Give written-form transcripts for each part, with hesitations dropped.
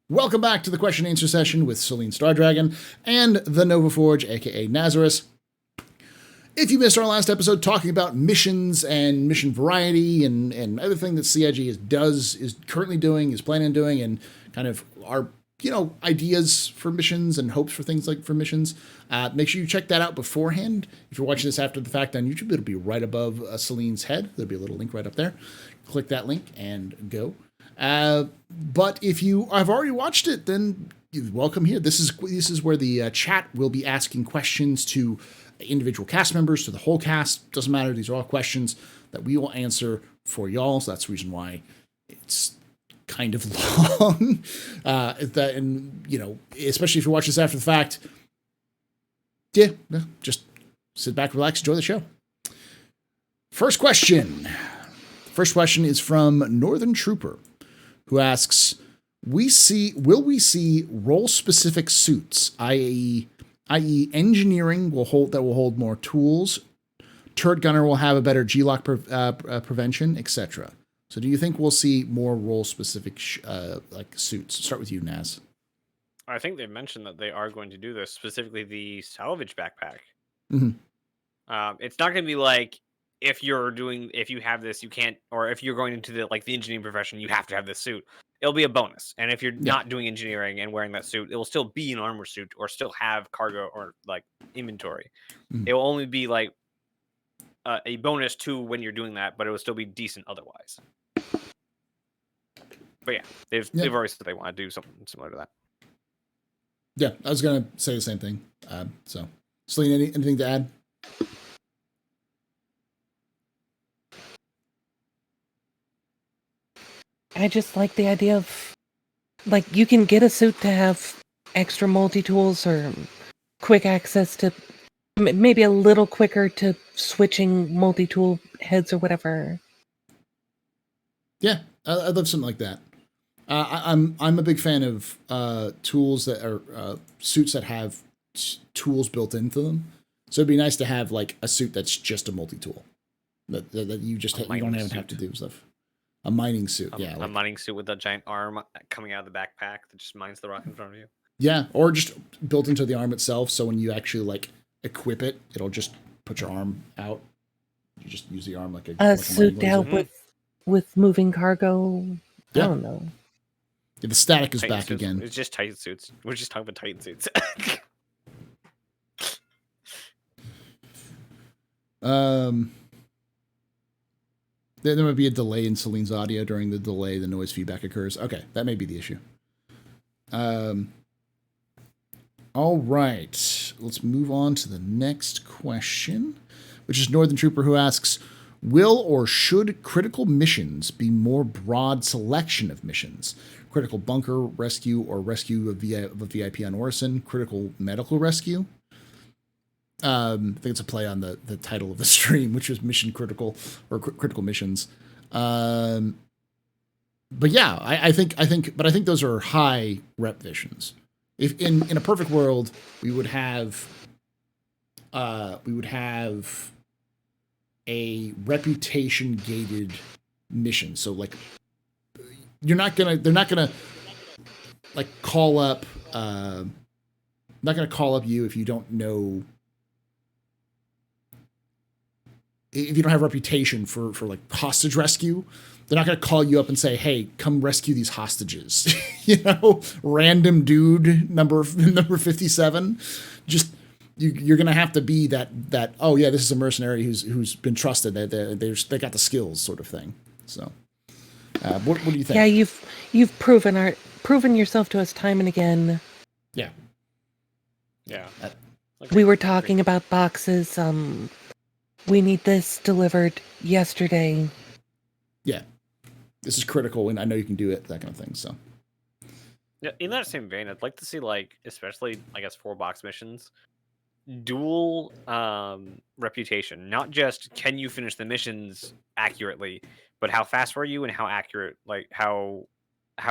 Welcome back to the question and answer session with SeleneStardragon and TheNovaForge, aka Nazarus. If you missed our last episode talking about missions and mission variety and everything that CIG is currently doing, is planning on doing, and kind of our ideas for missions and hopes for things like for missions, make sure you check that out beforehand. If you're watching this after the fact on YouTube, it'll be right above Selene's head. There'll be a little link right up there. Click that link and go. But if you have already watched it, then welcome here. This is where the chat will be asking questions to individual cast members, to the whole cast. Doesn't matter. These are all questions that we will answer for y'all. So that's the reason why it's kind of long. Especially if you watch this after the fact, just sit back, relax, enjoy the show. First question is from Northern Trooper, who asks, will we see role-specific suits, i.e. engineering will hold more tools, turret gunner will have a better G-lock prevention, etc. So do you think we'll see more role-specific suits? Start with you, Naz. I think they mentioned that they are going to do this, specifically the salvage backpack. Mm-hmm. It's not going to be like, if you have this, you can't, or if you're going into the engineering profession, you have to have this suit. It'll be a bonus. And if you're not doing engineering and wearing that suit, it will still be an armor suit or still have cargo or inventory. Mm-hmm. It will only be a bonus to when you're doing that, but it will still be decent otherwise. But yeah, they've already said they want to do something similar to that. Yeah, I was going to say the same thing. So, Selene, anything to add? I just like the idea of, you can get a suit to have extra multi-tools or quick access to, maybe a little quicker to switching multi-tool heads or whatever. Yeah, I'd love something like that. I'm a big fan of tools that are suits that have tools built into them. So it'd be nice to have a suit that's just a multi-tool that you don't even have to do stuff. A mining suit, a mining suit with a giant arm coming out of the backpack that just mines the rock in front of you. Yeah, or just built into the arm itself, so when you actually equip it, it'll just put your arm out. You just use the arm like a suit to help with moving cargo. Yeah. I don't know. Yeah, the static is Titan back suits. again. It's just Titan suits. We're just talking about Titan suits. There might be a delay in Selene's audio. During the delay, the noise feedback occurs. Okay, that may be the issue. All right, let's move on to the next question, which is Northern Trooper, who asks, will or should critical missions be more broad selection of missions? Critical bunker rescue or rescue of a VIP on Orison, critical medical rescue. I think it's a play on the title of the stream, which was Mission Critical or Critical Missions. But yeah, I think those are high rep missions. If in a perfect world, we would have a reputation gated mission. So they're not gonna call up you if you don't know. If you don't have a reputation for hostage rescue, they're not going to call you up and say, "Hey, come rescue these hostages." Random dude number 57. Just you're going to have to be that. Oh yeah, this is a mercenary who's been trusted. They got the skills, sort of thing. So, what do you think? Yeah, you've proven yourself to us time and again. Yeah. Yeah. We were talking about boxes. We need this delivered yesterday. Yeah. This is critical, and I know you can do it, that kind of thing, so. Yeah, in that same vein, I'd like to see, especially, 4-box missions, dual reputation. Not just, can you finish the missions accurately, but how fast were you and how accurate, how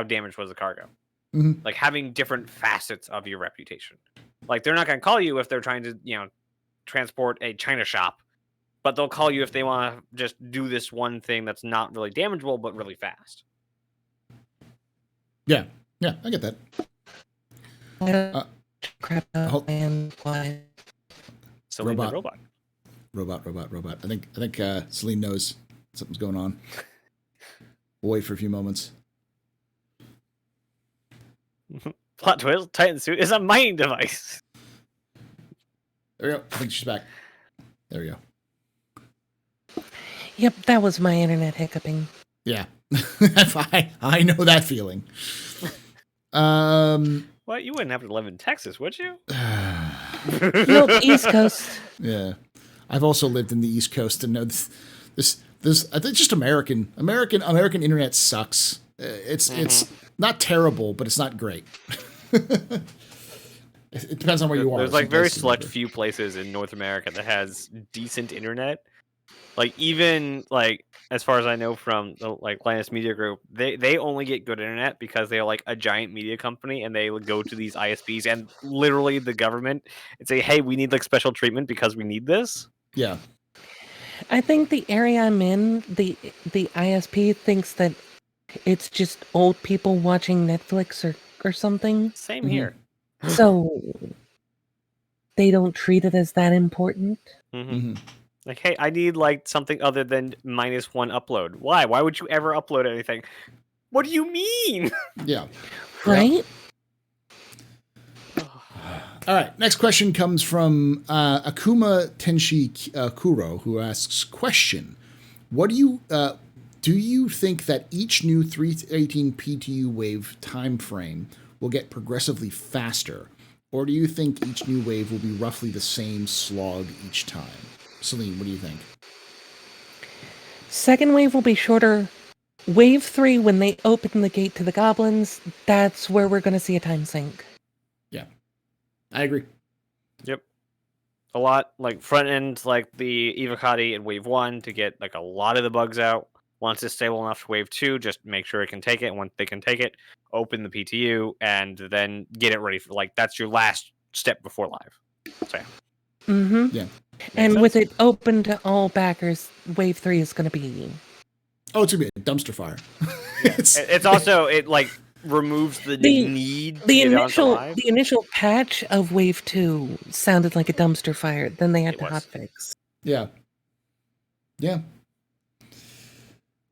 damaged was the cargo? Mm-hmm. Having different facets of your reputation. They're not going to call you if they're trying to, transport a China shop. But they'll call you if they want to just do this one thing that's not really damageable, but really fast. Yeah. Yeah, I get that. Crap hold- and why? Selene the Robot. I think Selene knows something's going on. We'll wait for a few moments. Plot twist: Titan suit is a mining device. There we go. I think she's back. There we go. Yep, that was my internet hiccuping. Yeah, I know that feeling. Well, you wouldn't have to live in Texas, would you? Nope, East Coast. Yeah, I've also lived in the East Coast and know this. I think just American internet sucks. It's not terrible, but it's not great. It depends on where you are. There's like very select few places in North America that has decent internet. Like even like as far as I know from the like Linus Media Group, they only get good internet because they're like a giant media company and they would go to these ISPs and literally the government and say, "Hey, we need like special treatment because we need this." Yeah. I think the area I'm in, the ISP thinks that it's just old people watching Netflix or something. Same here. So they don't treat it as that important. Like, hey, I need like something other than -1 upload. Why? Why would you ever upload anything? What do you mean? Yeah. Right? All right. Next question comes from Akuma Tenshi Kuro, who asks, question, what do you think that each new 318 PTU wave time frame will get progressively faster? Or do you think each new wave will be roughly the same slog each time? Selene, what do you think? Second wave will be shorter. Wave 3, when they open the gate to the goblins, that's where we're going to see a time sink. Yeah, I agree. Yep. A lot, like front end, like the Evocati in wave 1 to get like a lot of the bugs out. Once it's stable enough to wave 2, just make sure it can take it. Once they can take it, open the PTU and then get it ready for like that's your last step before live. So yeah. Yeah. And with it open to all backers, wave 3 is going to be... Oh, it's going to be a dumpster fire. It's also, it like removes the need to get onto live. The initial patch of wave 2 sounded like a dumpster fire. Then they had to hotfix. Yeah. Yeah.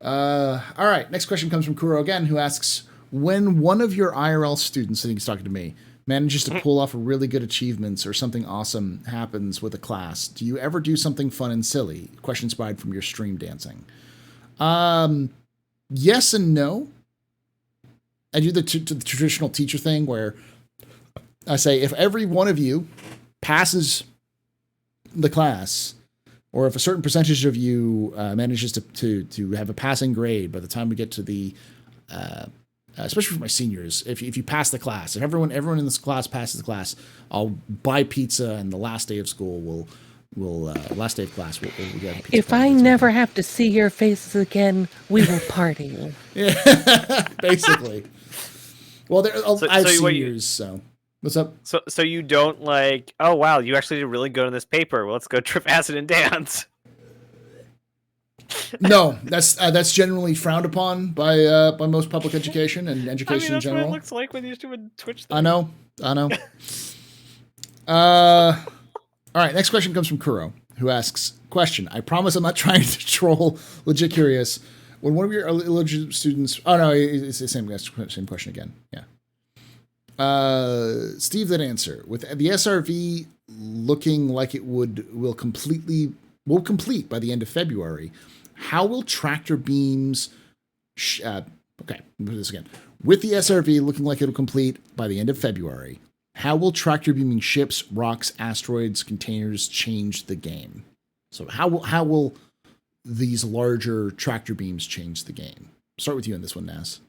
All right. Next question comes from Kuro again, who asks, when one of your IRL students, I think he's talking to me, manages to pull off a really good achievements or something awesome happens with a class, do you ever do something fun and silly? Question inspired from your stream dancing. Yes and no. I do the traditional teacher thing where I say, if every one of you passes the class, or if a certain percentage of you manages to have a passing grade by the time we get to the especially for my seniors, if you pass the class, if everyone in this class passes the class, I'll buy pizza, and the last day of school last day of class we'll get pizza. If I never have to see your faces again, we will party. Yeah, basically. Well, I have seniors, so what's up? So you don't like? Oh wow, you actually did really good on this paper. Well, let's go trip acid and dance. No, that's generally frowned upon by most public education and education in general. That's what it looks like when you're doing Twitch thing. I know. All right, next question comes from Kuro, who asks, question, I promise I'm not trying to troll, legit curious. When one of your legit students... Oh, no, it's the same question again. Yeah. Steve, that answer. With the SRV looking like it will complete by the end of February, how will tractor beams... okay, let me do this again. With the SRV looking like it'll complete by the end of February, how will tractor beaming ships, rocks, asteroids, containers change the game? So how will these larger tractor beams change the game? Start with you on this one, Nas.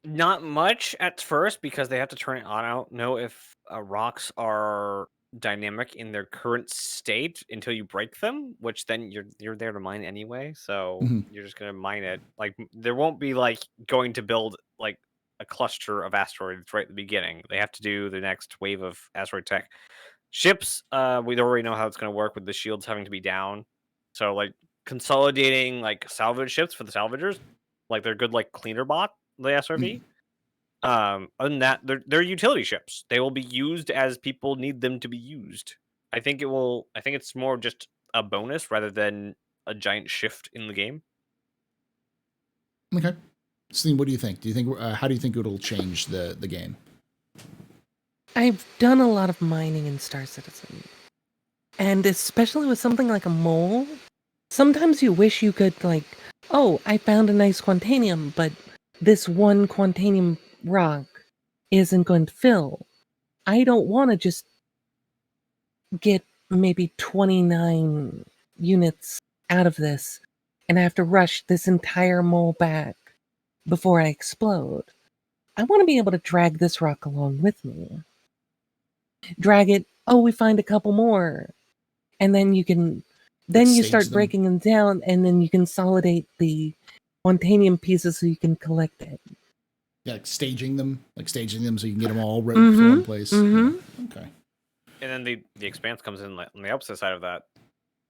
Not much at first because they have to turn it on. I don't know if rocks are dynamic in their current state until you break them, which then you're there to mine anyway. So you're just gonna mine it. Like there won't be like going to build like a cluster of asteroids right at the beginning. They have to do the next wave of asteroid tech. Ships, we already know how it's going to work with the shields having to be down. So like consolidating like salvage ships for the salvagers, like they're good like cleaner bot. the SRV. Other than that, they're utility ships. They will be used as people need them to be used. I think it's more just a bonus rather than a giant shift in the game. Okay. Celine, what do you think? How do you think it'll change the game? I've done a lot of mining in Star Citizen. And especially with something like a mole, sometimes you wish you could, like, oh, I found a nice quantanium, but this one quantanium rock isn't going to fill. I don't want to just get maybe 29 units out of this and I have to rush this entire mole back before I explode. I want to be able to drag this rock along with me. Drag it, oh, we find a couple more. And then you Stage start them. breaking them down, and then you consolidate the quantanium pieces so you can collect it. Yeah, staging them so you can get them all right in place. Mm-hmm. Yeah. Okay. And then the expanse comes in on the opposite side of that.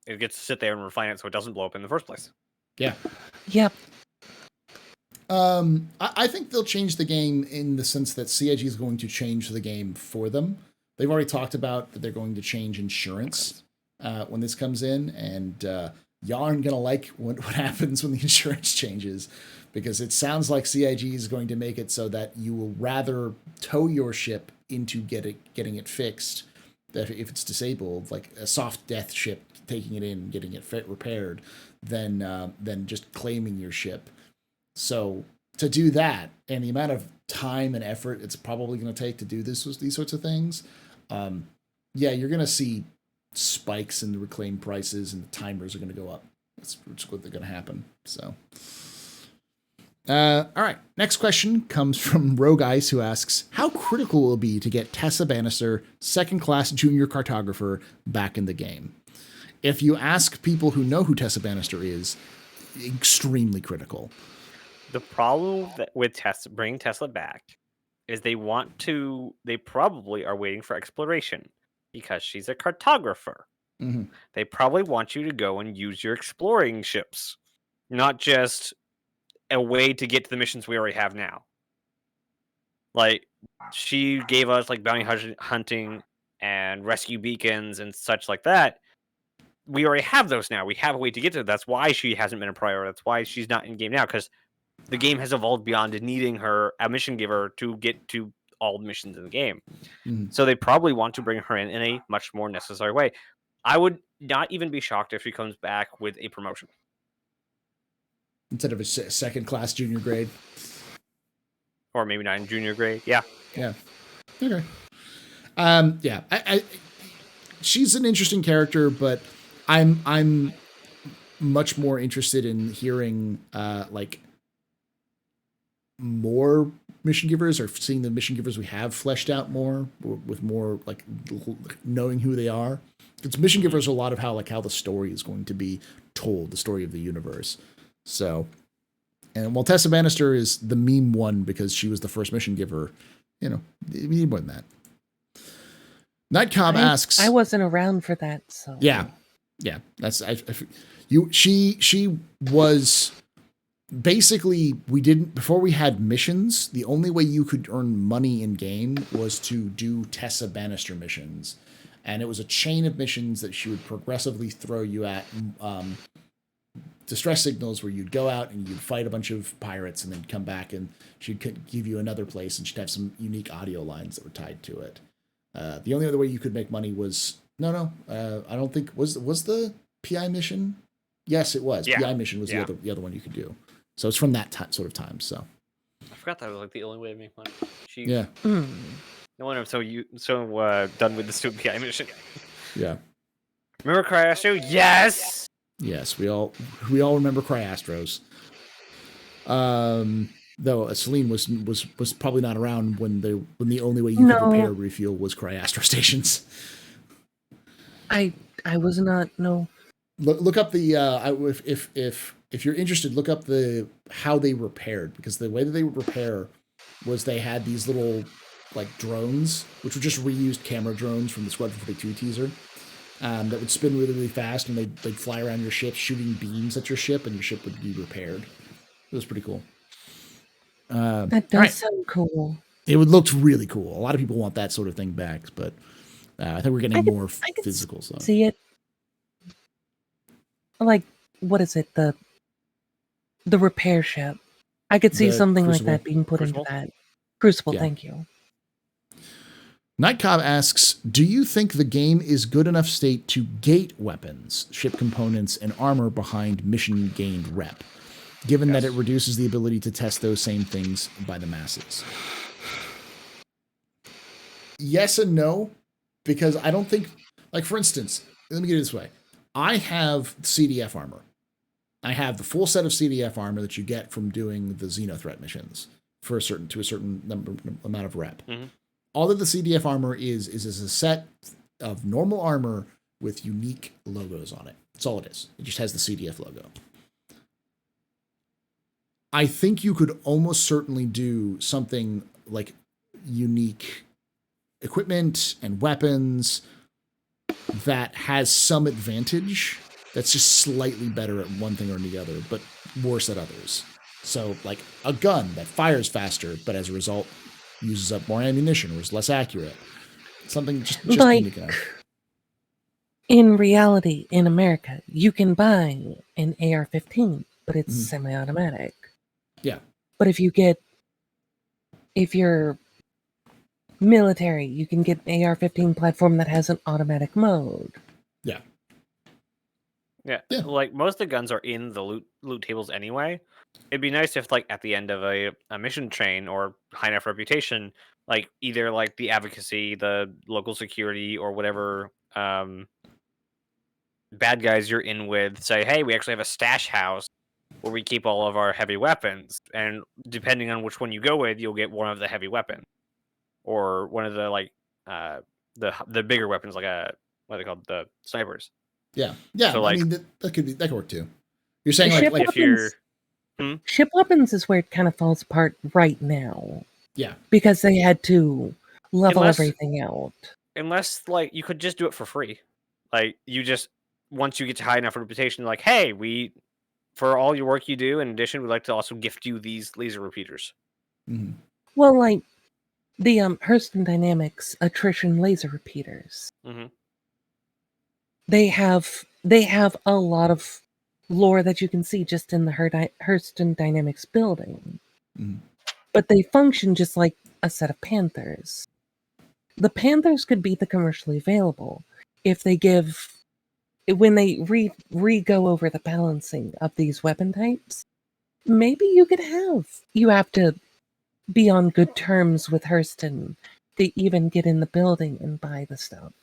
It gets to sit there and refine it so it doesn't blow up in the first place. Yeah. Yep. I think they'll change the game in the sense that CIG is going to change the game for them. They've already talked about that they're going to change insurance when this comes in, and y'all aren't going to like what happens when the insurance changes, because it sounds like CIG is going to make it so that you will rather tow your ship into getting it fixed, that if it's disabled, like a soft death ship, taking it in, getting it repaired, than just claiming your ship. So to do that, and the amount of time and effort it's probably going to take to do these sorts of things, you're going to see spikes in the reclaim prices, and the timers are going to go up. That's what they're going to happen. So, all right. Next question comes from Rogue Ice, who asks, how critical will it be to get Tessa Bannister, second-class junior cartographer, back in the game? If you ask people who know who Tessa Bannister is, extremely critical. The problem with bringing Tesla back is they probably are waiting for exploration because she's a cartographer. Mm-hmm. They probably want you to go and use your exploring ships, not just a way to get to the missions we already have now. Like, she gave us like bounty hunting and rescue beacons and such like that. We already have those now. We have a way to get to it. That's why she hasn't been a priority. That's why she's not in game now, because the game has evolved beyond needing her, a mission giver, to get to all the missions in the game. Mm-hmm. So they probably want to bring her in a much more necessary way. I would not even be shocked if she comes back with a promotion. Instead of a second-class junior grade. Or maybe not in junior grade. Yeah. Yeah. Okay. I she's an interesting character, but I'm much more interested in hearing like more mission givers, or seeing the mission givers we have fleshed out more, with more like knowing who they are. Because mission givers are a lot of how the story is going to be told, the story of the universe. So, and while Tessa Bannister is the meme one because she was the first mission giver, we need more than that. Nightcob asks, I wasn't around for that, so yeah, that's she was basically, before we had missions, the only way you could earn money in game was to do Tessa Bannister missions, and it was a chain of missions that she would progressively throw you at distress signals, where you'd go out and you'd fight a bunch of pirates, and then come back and she'd give you another place, and she'd have some unique audio lines that were tied to it. The only other way you could make money was I don't think was the PI mission. Yes, it was. Yeah. PI mission was the other one you could do. So it's from that sort of time. So I forgot that was like the only way to make money. Yeah. No wonder I'm so done with the stupid PI mission. Yeah. Remember Cryastro? Yes. Yes, we all remember Cryastros. Though Celine was probably not around when the only way you could repair refuel was Cryastro stations. I was not. No. Look up the if you're interested, look up how they repaired, because the way that they would repair was they had these little like drones, which were just reused camera drones from the Squadron 42 teaser, that would spin really, really fast, and they'd fly around your ship shooting beams at your ship, and your ship would be repaired. It was pretty cool. That does all right. sound cool. It would look really cool. A lot of people want that sort of thing back, but I think we're getting more I could physical. So see it. Like, what is it? The repair ship. I could see The something Crucible. like that being put Crucible? into that. Crucible, Yeah. thank you. Nightcob asks, do you think the game is good enough state to gate weapons, ship components, and armor behind mission gained rep, given that it reduces the ability to test those same things by the masses? Yes and no, because I don't think, like, for instance, let me get it this way. I have CDF armor. I have the full set of CDF armor that you get from doing the Xenothreat missions to a certain amount of rep. Mm-hmm. All that the CDF armor is a set of normal armor with unique logos on it. That's all it is. It just has the CDF logo. I think you could almost certainly do something like unique equipment and weapons that has some advantage that's just slightly better at one thing or the other, but worse at others. So, like a gun that fires faster, but as a result uses up more ammunition or is less accurate. Something just Like, unique enough. In reality, in America, you can buy an AR-15, but it's semi-automatic. Yeah. But if you're military, you can get an AR-15 platform that has an automatic mode. Yeah. Yeah, like most of the guns are in the loot tables anyway. It'd be nice if, like, at the end of a mission chain or high enough reputation, like either like the advocacy, the local security, or whatever bad guys you're in with say, hey, we actually have a stash house where we keep all of our heavy weapons, and depending on which one you go with, you'll get one of the heavy weapons or one of the like the bigger weapons, like what are they called, the snipers. Yeah. So, like, I mean that could work too. You're saying Ship like if you're Ship weapons is where it kind of falls apart right now. Yeah. Because they had to level everything out. Unless, like, you could just do it for free. Like, you just, once you get to high enough reputation, like, hey, for all your work you do, in addition, we'd like to also gift you these laser repeaters. Mm-hmm. Well, like the Hurston Dynamics attrition laser repeaters. Mm-hmm. They have a lot of lore that you can see just in the Hurston Dynamics building. Mm-hmm. But they function just like a set of Panthers. The Panthers could be the commercially available if they when they go over the balancing of these weapon types. Maybe you have to be on good terms with Hurston to even get in the building and buy the stuff.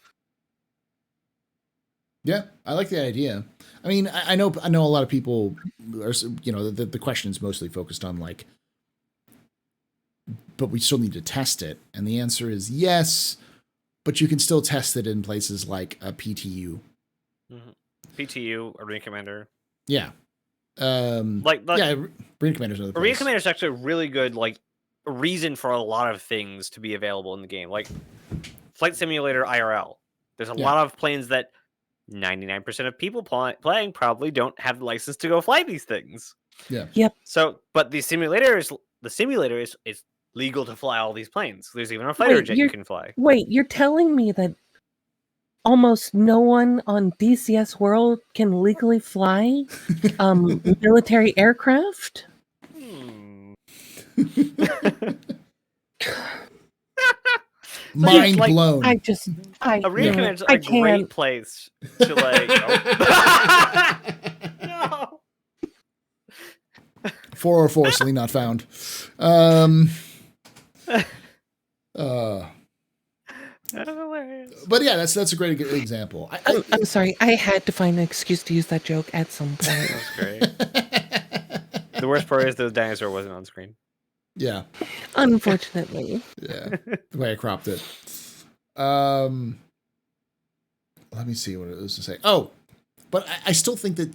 Yeah, I like the idea. I mean, I know a lot of people are, the question is mostly focused on like, but we still need to test it. And the answer is yes, but you can still test it in places like a PTU. Mm-hmm. PTU, Arena Commander. Yeah. Arena Commander's another place. Arena Commander is actually a really good, like, reason for a lot of things to be available in the game. Like, Flight Simulator IRL. There's a lot of planes that 99% of people playing probably don't have the license to go fly these things. Yeah. Yep. So, but the simulator is legal to fly all these planes. There's even a fighter jet you can fly. Wait, you're telling me that almost no one on DCS World can legally fly military aircraft? Mind blown. Arena Commander's a great place to, like. No. 404 Selene not found. That's hilarious. But yeah, that's a great example. I'm sorry, I had to find an excuse to use that joke at some point. That's great. The worst part is the dinosaur wasn't on screen. Yeah. Unfortunately. Yeah. The way I cropped it. Let me see what it was to say. Oh, but I still think that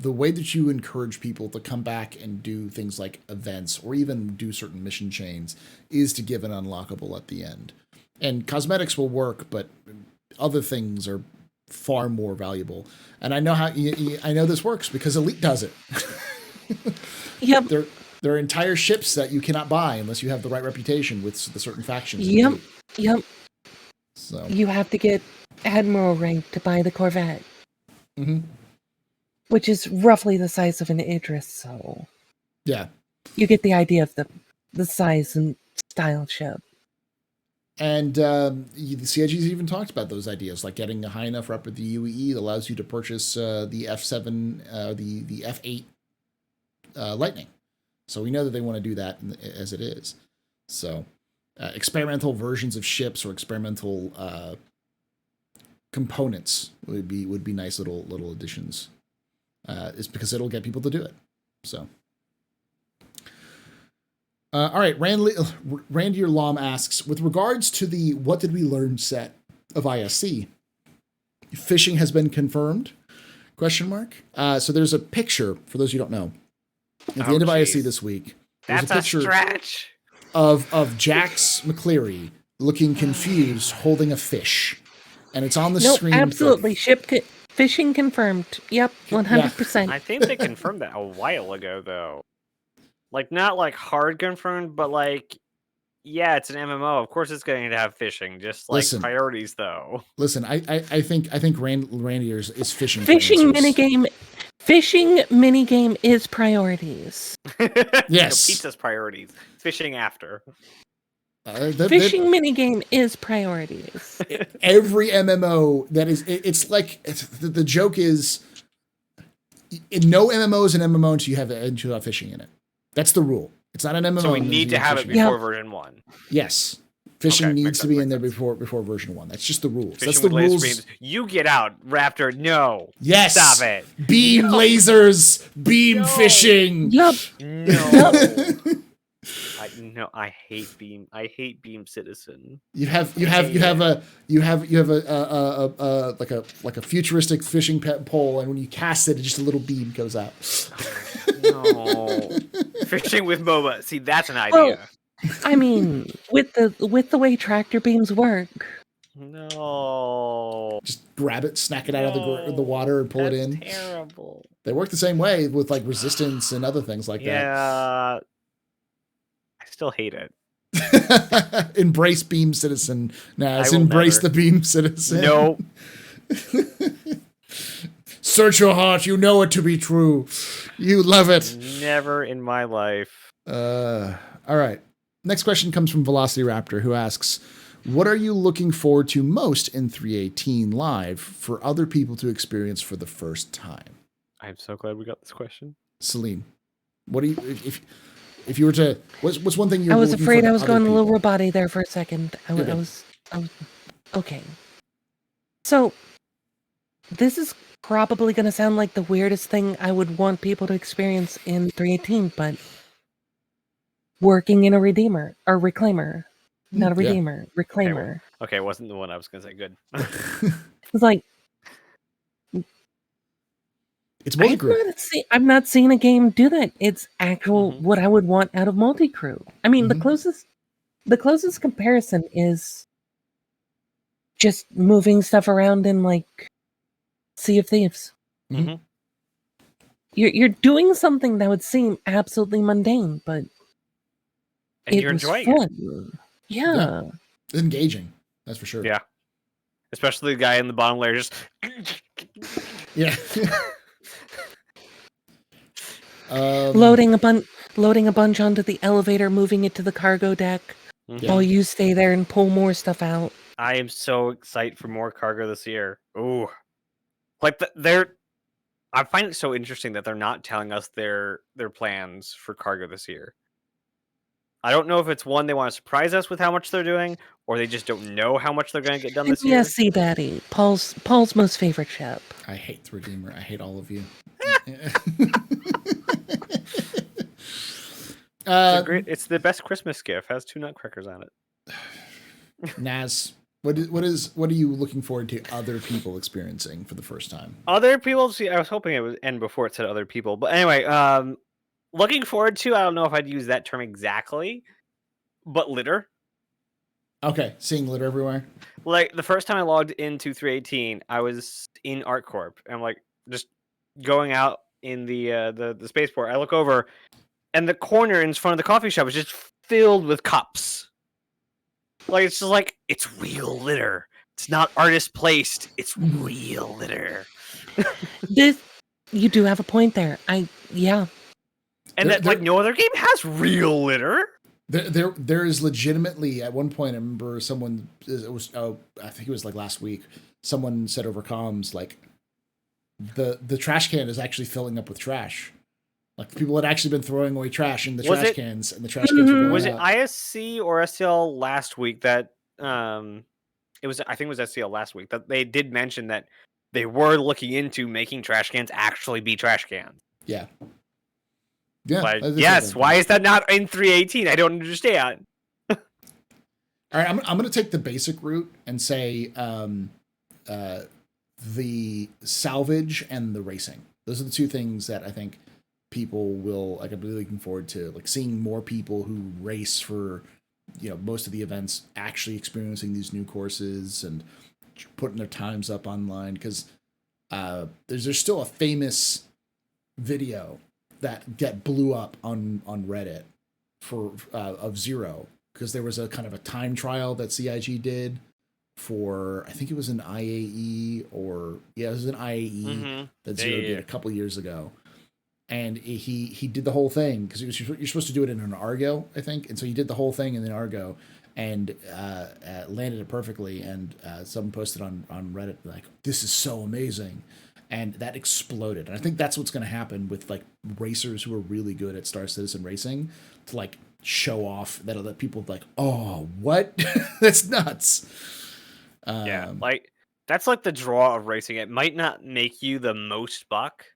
the way that you encourage people to come back and do things like events or even do certain mission chains is to give an unlockable at the end. And cosmetics will work, but other things are far more valuable. And I know I know this works because Elite does it. Yep. There are entire ships that you cannot buy unless you have the right reputation with the certain factions. Yep. So You have to get Admiral rank to buy the Corvette. Mm-hmm. Which is roughly the size of an Idris, so... Yeah. You get the idea of the size and style ship. And the CIG's even talked about those ideas, like getting a high enough rep with the UEE that allows you to purchase the F7, the F8 Lightning. So we know that they want to do that as it is. So experimental versions of ships or experimental components would be nice little additions. It's because it'll get people to do it. So. All right, Randy Lom asks, with regards to the What Did We Learn set of ISC, fishing has been confirmed? ? So there's a picture, for those who don't know, at the end of ISC this week. There's That's a picture stretch. of Jax McCleary looking confused, holding a fish. And it's on the screen. Absolutely. Fishing confirmed. Yep, 100%. I think they confirmed that a while ago, though. Like, not like hard confirmed, but like, yeah, it's an MMO. Of course, it's going to have fishing. Just like priorities, though. Listen, I think Randy is fishing. Fishing minigame is priorities. Yes, pizza's priorities. Fishing after. Fishing minigame is priorities. Every MMO that is, the joke is, no MMO is an MMO until you have fishing in it. That's the rule. It's not an MMO. So we need to have it before version 1. Yes. Fishing needs to be in there before version 1. That's just the rules. That's the rules. rules. You get out, Raptor. No. Yes. Stop it. Beam lasers. Beam fishing. Yep. No. I hate Beam. I hate Beam Citizen. You have a futuristic fishing pole, and when you cast it, just a little beam goes out. No. Fishing with MOBA. See, that's an idea. I mean, with the way tractor beams work. No. Just grab it, snack it out of the water, and pull it in. Terrible. They work the same way with like resistance and other things like that. Yeah. I still hate it. Embrace Beam Citizen, Naz. Embrace the Beam Citizen. No. Search your heart. You know it to be true. You love it. Never in my life. All right. Next question comes from Velocity Raptor, who asks, what are you looking forward to most in 318 Live for other people to experience for the first time? I'm so glad we got this question. Selene, what do you, if you were to, what's one thing you're I was looking afraid for I was going people? a little roboty there for a second. I was okay. So this is probably going to sound like the weirdest thing I would want people to experience in 318, but working in a redeemer or reclaimer, not a redeemer, reclaimer. Okay, it wasn't the one I was going to say. Good. It's like, it's Multicrew. I'm not seeing a game do that. It's actual what I would want out of Multicrew. I mean, the closest comparison is just moving stuff around in like Sea of Thieves. Mm-hmm. You're doing something that would seem absolutely mundane, but you're enjoying fun. it. Yeah. It's engaging. That's for sure. Yeah. Especially the guy in the bottom layer just yeah. Loading a bunch onto the elevator, moving it to the cargo deck, while you stay there and pull more stuff out. I am so excited for more cargo this year. Ooh, like I find it so interesting that they're not telling us their plans for cargo this year. I don't know if it's one, they want to surprise us with how much they're doing, or they just don't know how much they're going to get done this year. Yes, Sea Batty, Paul's most favorite ship. I hate the Redeemer. I hate all of you. It's the best Christmas gift. Has 2 nutcrackers on it. Naz, what are you looking forward to other people experiencing for the first time? Other people? See, I was hoping it would end before it said other people, but anyway, looking forward to, I don't know if I'd use that term exactly, but litter. Okay, seeing litter everywhere. Like the first time I logged into 318, I was in ArtCorp. And I'm like just going out in the spaceport. I look over, and the corner in front of the coffee shop is just filled with cups. Like it's just like it's real litter. It's not artist placed. It's real litter. You do have a point there. Yeah. And that like no other game has real litter. There is legitimately at one point I remember someone I think it was like last week someone said over comms like the trash can is actually filling up with trash. Like people had actually been throwing away trash in the trash cans, and the trash cans were going Was it out. ISC or SCL last week that it was? I think it was SCL last week that they did mention that they were looking into making trash cans actually be trash cans. Yeah. Yeah. Like, yes. Why is that not in 318? I don't understand. All right, I'm going to take the basic route and say the salvage and the racing. Those are the two things that I think people will like. I'm really looking forward to like seeing more people who race for most of the events actually experiencing these new courses and putting their times up online because there's still a famous video that blew up on Reddit for of Zero because there was a kind of a time trial that CIG did for I think it was an IAE it was an IAE that Zero did a couple years ago. And he did the whole thing because you're supposed to do it in an Argo, I think. And so he did the whole thing in an Argo and landed it perfectly. And someone posted on Reddit like, "This is so amazing," and that exploded. And I think that's what's going to happen with like racers who are really good at Star Citizen racing to like show off that people like, "Oh, what? That's nuts." Yeah, like that's like the draw of racing. It might not make you the most buck.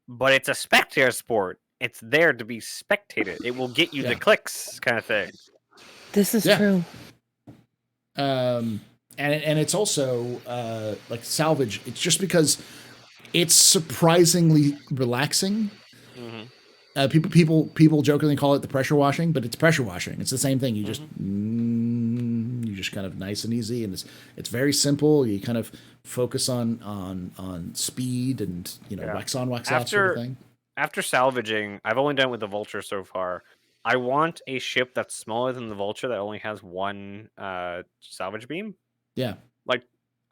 But it's a spectator sport. It's there to be spectated. It will get you the clicks, kind of thing. This is true. And it's also like salvage. It's just because it's surprisingly relaxing. People jokingly call it the pressure washing, but it's pressure washing. It's the same thing. You just kind of nice and easy, and it's very simple. You kind of focus on speed and wax on, wax off sort of thing. After salvaging, I've only done it with the Vulture so far. I want a ship that's smaller than the Vulture that only has one salvage beam. Yeah, like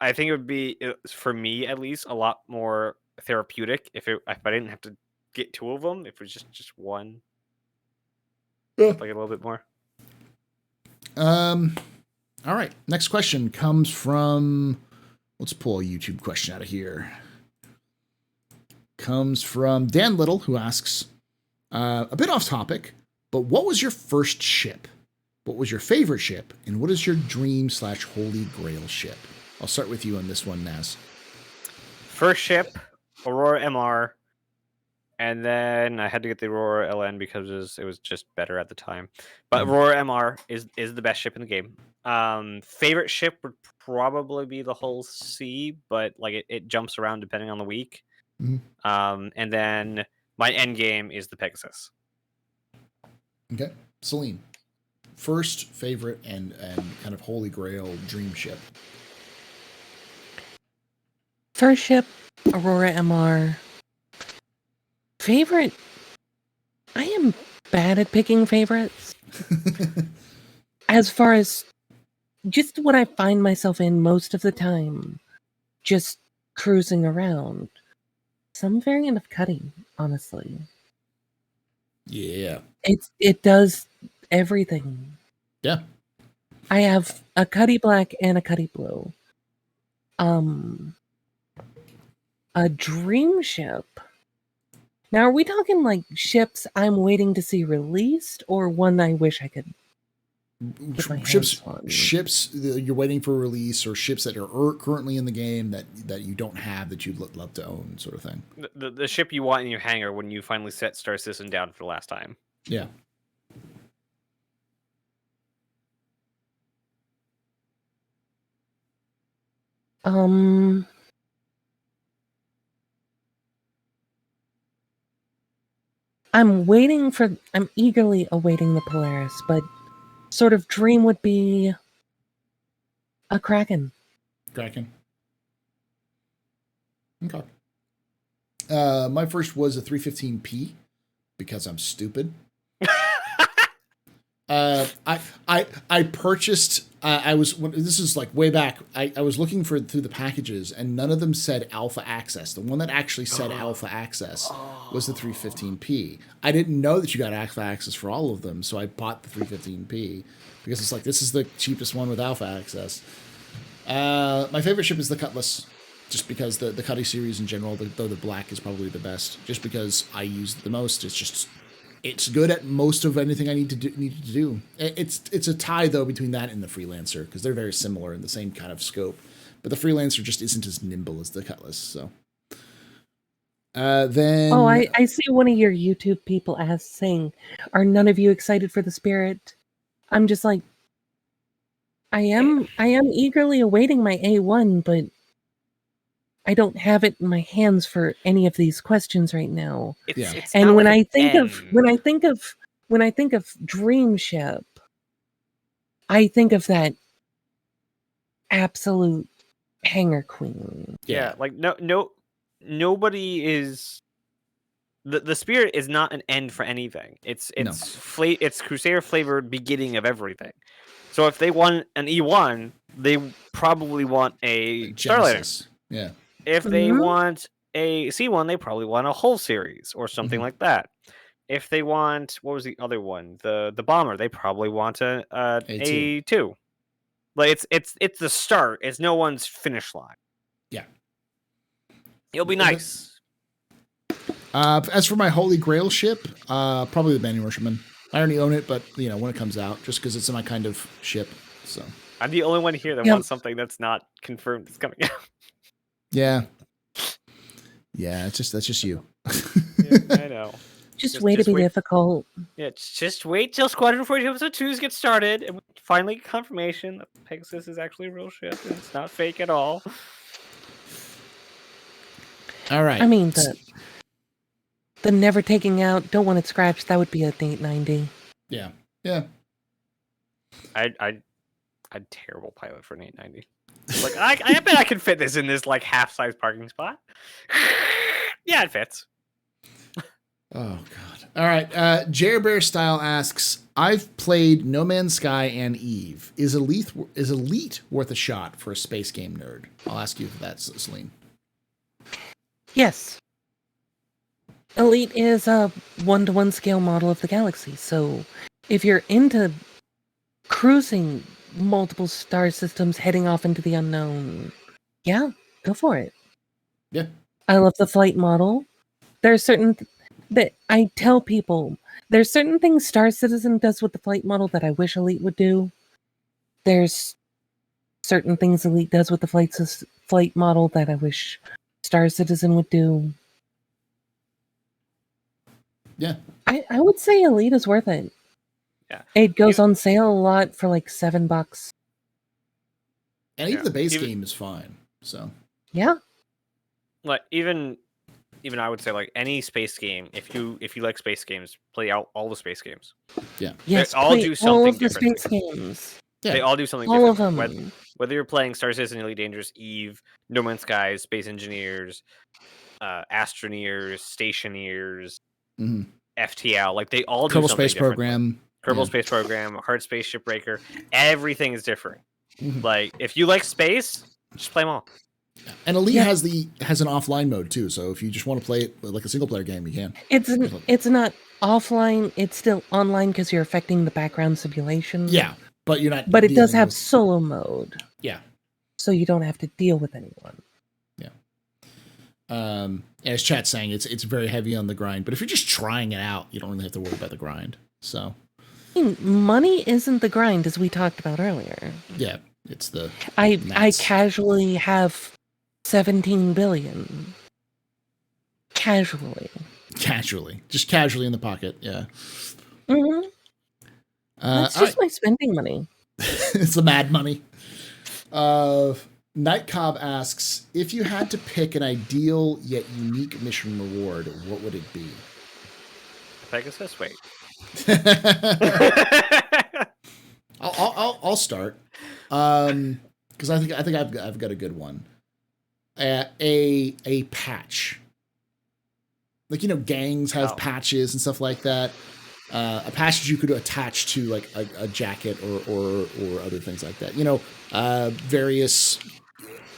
I think it would be for me at least a lot more therapeutic if I didn't have to get two of them. If it was just one, like a little bit more. All right. Next question comes from. Let's pull a YouTube question out of here. Comes from Dan Little, who asks, a bit off topic, but what was your first ship? What was your favorite ship? And what is your dream/holy grail ship? I'll start with you on this one, Naz. First ship, Aurora MR. And then I had to get the Aurora LN because it was just better at the time. But Aurora MR is the best ship in the game. Favorite ship would probably be the Hull C, but like it jumps around depending on the week. And then my end game is the Pegasus. Okay, Selene. First favorite and kind of holy grail dream ship. First ship, Aurora MR. Favorite? I am bad at picking favorites. As far as just what I find myself in most of the time, just cruising around. Some variant of Cuddy, honestly. Yeah. It does everything. Yeah. I have a Cuddy Black and a Cuddy Blue. A dream ship. Now, are we talking like ships I'm waiting to see released, or one I wish I could? Ships you're waiting for release, or ships that are currently in the game that you don't have that you'd love to own, sort of thing. The ship you want in your hangar when you finally set Star Citizen down for the last time. Yeah. I'm eagerly awaiting the Polaris, but sort of dream would be a Kraken. Okay. My first was a 315P because I'm stupid. I purchased. This is like way back. I was looking through the packages, and none of them said Alpha Access. The one that actually said Alpha Access was the 315p. I didn't know that you got Alpha Access for all of them, so I bought the 315p because it's like this is the cheapest one with Alpha Access. My favorite ship is the Cutlass, just because the Cutty series in general, though the black is probably the best, just because I use it the most. It's good at most of anything I need to do. It's a tie though between that and the Freelancer because they're very similar in the same kind of scope, but the Freelancer just isn't as nimble as the Cutlass. So, then I see one of your YouTube people saying, "Are none of you excited for the Spirit?" I'm just like, I am eagerly awaiting my A1, but I don't have it in my hands for any of these questions right now. It's And not when with I an think N. when I think of Dream Ship, I think of that absolute hanger queen. Yeah, like nobody is. The Spirit is not an end for anything. It's Crusader flavored beginning of everything. So if they want an E1, they probably want a Starlighter. Yeah. If they want a C1, they probably want a whole series or something like that. If they want, what was the other one? The bomber, they probably want a A2. Like it's the start. It's no one's finish line. Yeah. It'll be nice. As for my Holy Grail ship, probably the Banning Merchantman. I already own it, but when it comes out, just because it's my kind of ship. So I'm the only one here that wants something that's not confirmed that's coming out. Yeah. Yeah, that's just you. Yeah, I know. Just wait to be difficult. Yeah, just wait till Squadron 42 Episode 2 gets started, and finally confirmation that Pegasus is actually a real ship and it's not fake at all. All right. I mean, the never taking out, don't want it scratched, that would be a 890. Yeah. Yeah. I'd terrible pilot for an 890. Like I bet I could fit this in this like half-size parking spot. Yeah, it fits. Oh god. All right. Jerbear Style asks, I've played No Man's Sky and Eve. Is Elite worth a shot for a space game nerd? I'll ask you for that, Selene. Yes. Elite is a 1-to-1 scale model of the galaxy, so if you're into cruising multiple star systems heading off into the unknown, yeah, go for it. Yeah. I love the flight model. There are certain that I tell people, there's certain things Star Citizen does with the flight model that I wish Elite would do. There's certain things Elite does with the flight model that I wish Star Citizen would do. Yeah. I would say Elite is worth it. Yeah. It goes on sale a lot for like $7. And even the base game is fine. So yeah. Like even I would say like any space game, if you like space games, play out all the space games. Yeah. Yes, they all do something all of the different. space games. Yeah. They all do something all different. Of them. Whether you're playing Star Citizen, Elite Dangerous, Eve, No Man's Sky, Space Engineers, Astroneers, Stationeers, FTL, like they all do Kerbal something Space different. Program. Kerbal Space Program, Hard Space Shipbreaker, everything is different. Like if you like space, just play them all. And Elite has an offline mode too, so if you just want to play it like a single player game, you can. It's not offline, it's still online because you're affecting the background simulation. Yeah, but you're not. But it does have solo mode. Yeah. So you don't have to deal with anyone. Yeah. As chat's saying, it's very heavy on the grind, but if you're just trying it out, you don't really have to worry about the grind. So money isn't the grind, as we talked about earlier. Yeah, it's the I casually have 17 billion. Casually, just casually in the pocket. Yeah. Mm-hmm. That's just my spending money. It's the mad money. Night Cobb asks, if you had to pick an ideal yet unique mission reward, what would it be? Pegasus, wait. I'll start. Because I think I've got a good one. A patch. Like gangs have patches and stuff like that. a patch that you could attach to like a jacket or other things like that. You know, various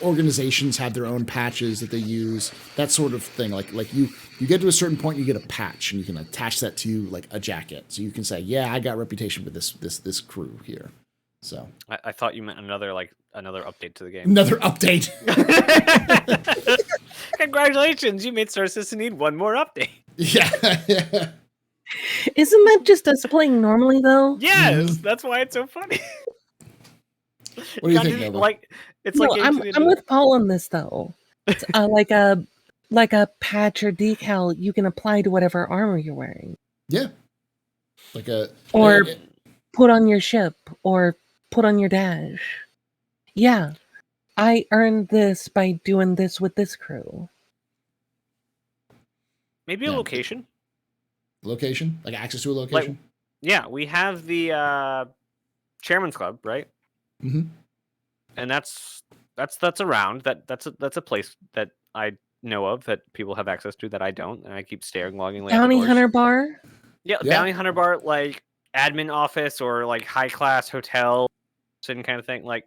organizations have their own patches that they use, that sort of thing. Like you get to a certain point, you get a patch, and you can attach that to like a jacket, so you can say, yeah, I got reputation with this crew here. So I thought you meant another update to the game. Another update. Congratulations, you made Star Citizen need one more update. Yeah. Isn't that just us playing normally though? Yes, that's why it's so funny. What do you think, Nova? Like it's No, like I'm with Paul on this though. It's like a patch or decal you can apply to whatever armor you're wearing. Yeah. Like or put on your ship or put on your dash. Yeah. I earned this by doing this with this crew. maybe a location. Location? Like access to a location? Yeah, we have the Chairman's Club, right? Mm-hmm. And that's around. That's a place that I know of that people have access to that I don't, and I keep staring longingly at the Bounty doors. Hunter Bar? Yeah, Bounty Hunter Bar, like admin office or like high class hotel, kind of thing. Like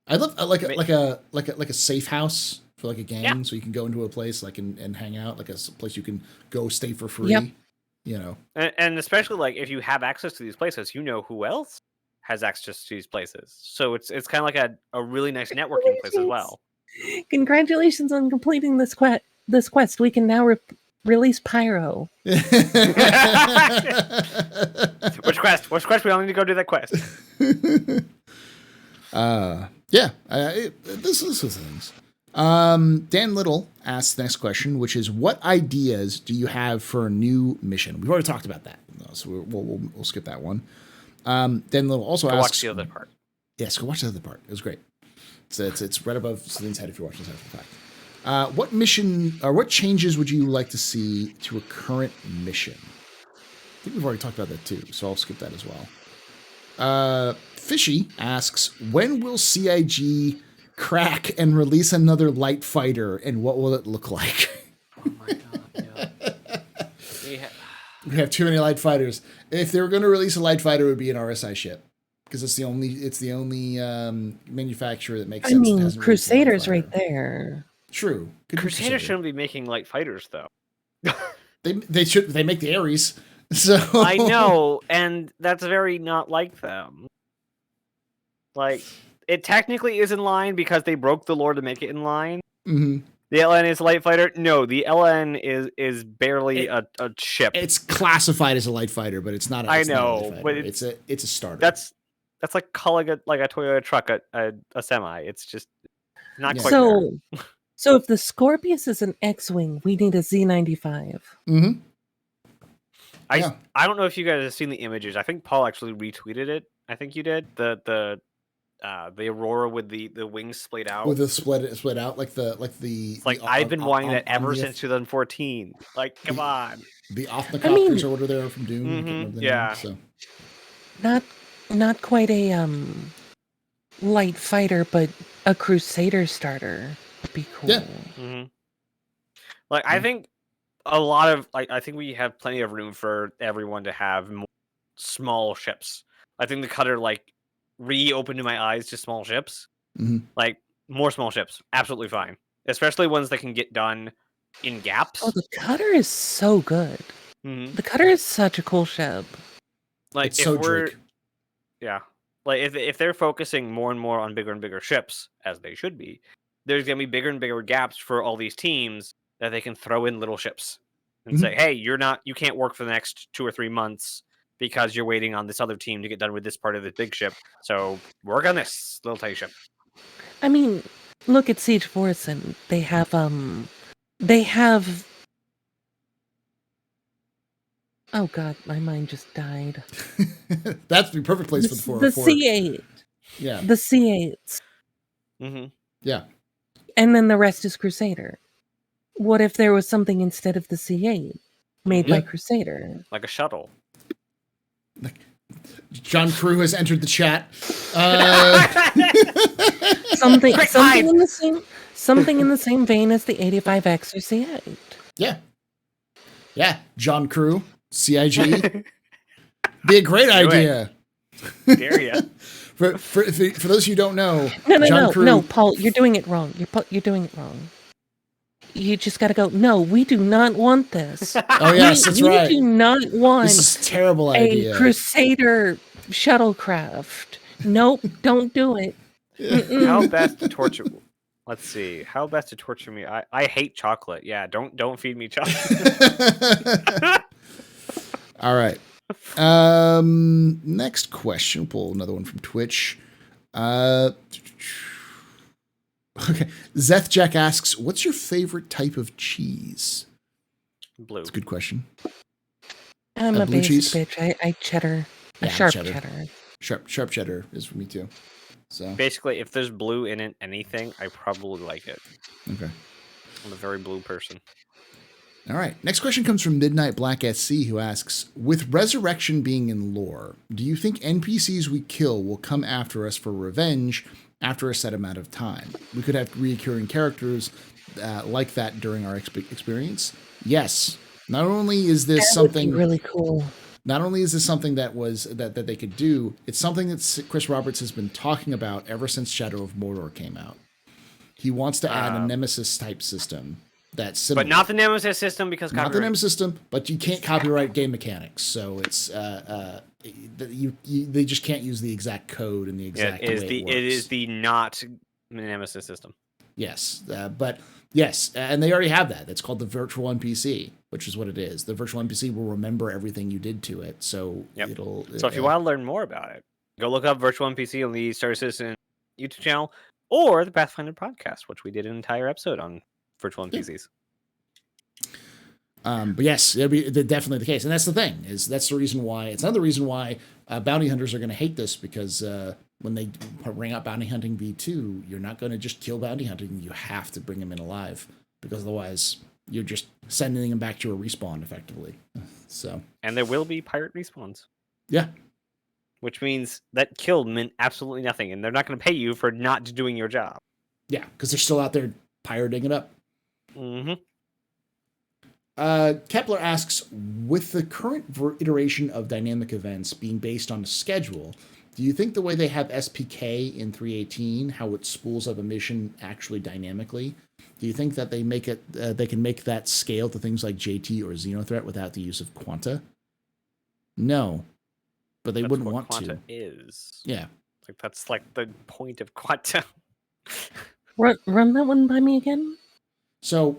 I love like a safe house for like a gang, so you can go into a place like and hang out, like a place you can go stay for free. Yep. You know, and especially like if you have access to these places, you know who else has access to these places. So it's kind of like a really nice networking place as well. Congratulations on completing this quest. We can now release Pyro. Which quest? Which quest? We only need to go do that quest. This is things. Dan Little asks the next question, which is, what ideas do you have for a new mission? We've already talked about that, so we'll skip that one. Dan Little also asks, watch the other part. Yes, go watch the other part. It was great. It's right above Selene's head if you're watching this after the fact. What mission or what changes would you like to see to a current mission? I think we've already talked about that too, so I'll skip that as well. Fishy asks, when will CIG crack and release another light fighter, and what will it look like? Oh my god, yeah. We have too many light fighters. If they were going to release a light fighter, it would be an RSI ship, because it's the only manufacturer that makes sense. I mean, Crusader's right there. True. Crusader shouldn't be making light fighters though. They make the Ares. So I know, and that's very not like them. Like, it technically is in line because they broke the lore to make it in line. Mm-hmm. The LN is a light fighter. No, the LN is barely a ship. It's classified as a light fighter, but it's not. Not a light but it's a starter. That's like calling it like a Toyota truck a semi. It's just not quite there. So if the Scorpius is an X-wing, we need a Z95. Mm-hmm. I don't know if you guys have seen the images. I think Paul actually retweeted it. I think you did. The Aurora with the wings splayed out. With the split out like the. It's like I've been wanting that ever since 2014. Like, come on. The Othnicopters or whatever they are from Doom. Mm-hmm, yeah. Name, so. Not quite a light fighter, but a Crusader starter would be cool. Yeah. Mm-hmm. Like, I think a lot of I think we have plenty of room for everyone to have more small ships. I think the cutter reopened my eyes to small ships. Mm-hmm. Like, more small ships, absolutely fine. Especially ones that can get done in gaps. Oh, the cutter is so good. Mm-hmm. The cutter is such a cool ship. Like, it's so Drake. Yeah. Like, if they're focusing more and more on bigger and bigger ships, as they should be, there's going to be bigger and bigger gaps for all these teams that they can throw in little ships and say, hey, you can't work for the next 2 or 3 months because you're waiting on this other team to get done with this part of this big ship. So work on this little tiny ship. I mean, look at Siege Force, and they have oh god, my mind just died. That's the perfect place for the 404. The C8. Yeah. The C8s. Mm-hmm. Yeah. And then the rest is Crusader. What if there was something instead of the C8 made by Crusader? Like a shuttle. John Crew has entered the chat. Something in the same vein as the 85X or C8. Yeah. Yeah. John Crew, CIG. Be a great Do it. idea. Dare ya? For those of you who don't know, No, Paul, you're doing it wrong. You're doing it wrong. You just got to go. No, we do not want this. Oh yes, that's right. We do not want This is a terrible a idea. Crusader shuttlecraft. Nope, don't do it. How best to torture? Let's see. How best to torture me? I hate chocolate. Yeah, don't feed me chocolate. All right. Next question. We'll pull another one from Twitch. Okay. Zeth Jack asks, "What's your favorite type of cheese?" Blue. That's a good question. I'm a blue basic cheese? bitch. I cheddar. Yeah, A sharp cheddar. cheddar. Sharp cheddar is for me too. So Basically, if there's blue in it, anything, I probably like it. okay. I'm a very blue person. All right. Next question comes from Midnight Black SC, who asks, "With resurrection being in lore, do you think NPCs we kill will come after us for revenge after a set amount of time? We could have recurring characters like that during our experience." Yes. Not only is this That would something be really cool. Not only is this something that they could do, it's something that Chris Roberts has been talking about ever since Shadow of Mordor came out. He wants to add a Nemesis type system that's similar. But not the Nemesis system because Not the copyright. Nemesis system, but you can't copyright game mechanics, so it's they just can't use the exact code and the exact way it works. It is the not Nemesis system. Yes, but yes, and they already have that. It's called the virtual NPC, which is what it is. The virtual NPC will remember everything you did to it, so it'll. So if you want to learn more about it, go look up virtual NPC on the Star Citizen YouTube channel or the Pathfinder podcast, which we did an entire episode on virtual NPCs. But yes, it'll be definitely the case, and that's the thing. That's the reason why. It's another reason why bounty hunters are going to hate this, because when they bring out Bounty Hunting V2, you're not going to just kill bounty hunting. You have to bring them in alive, because otherwise you're just sending them back to a respawn effectively. So, and there will be pirate respawns. Yeah. Which means that kill meant absolutely nothing, and they're not going to pay you for not doing your job. Yeah, because they're still out there pirating it up. Mm-hmm. Kepler asks, with the current iteration of dynamic events being based on a schedule, do you think the way they have SPK in 3.18, how it spools up a mission actually dynamically, do you think that they make it they can make that scale to things like JT or Xenothreat without the use of Quanta? No, but they wouldn't want Quanta to. Is Yeah, like that's like the point of Quanta. Run that one by me again. So,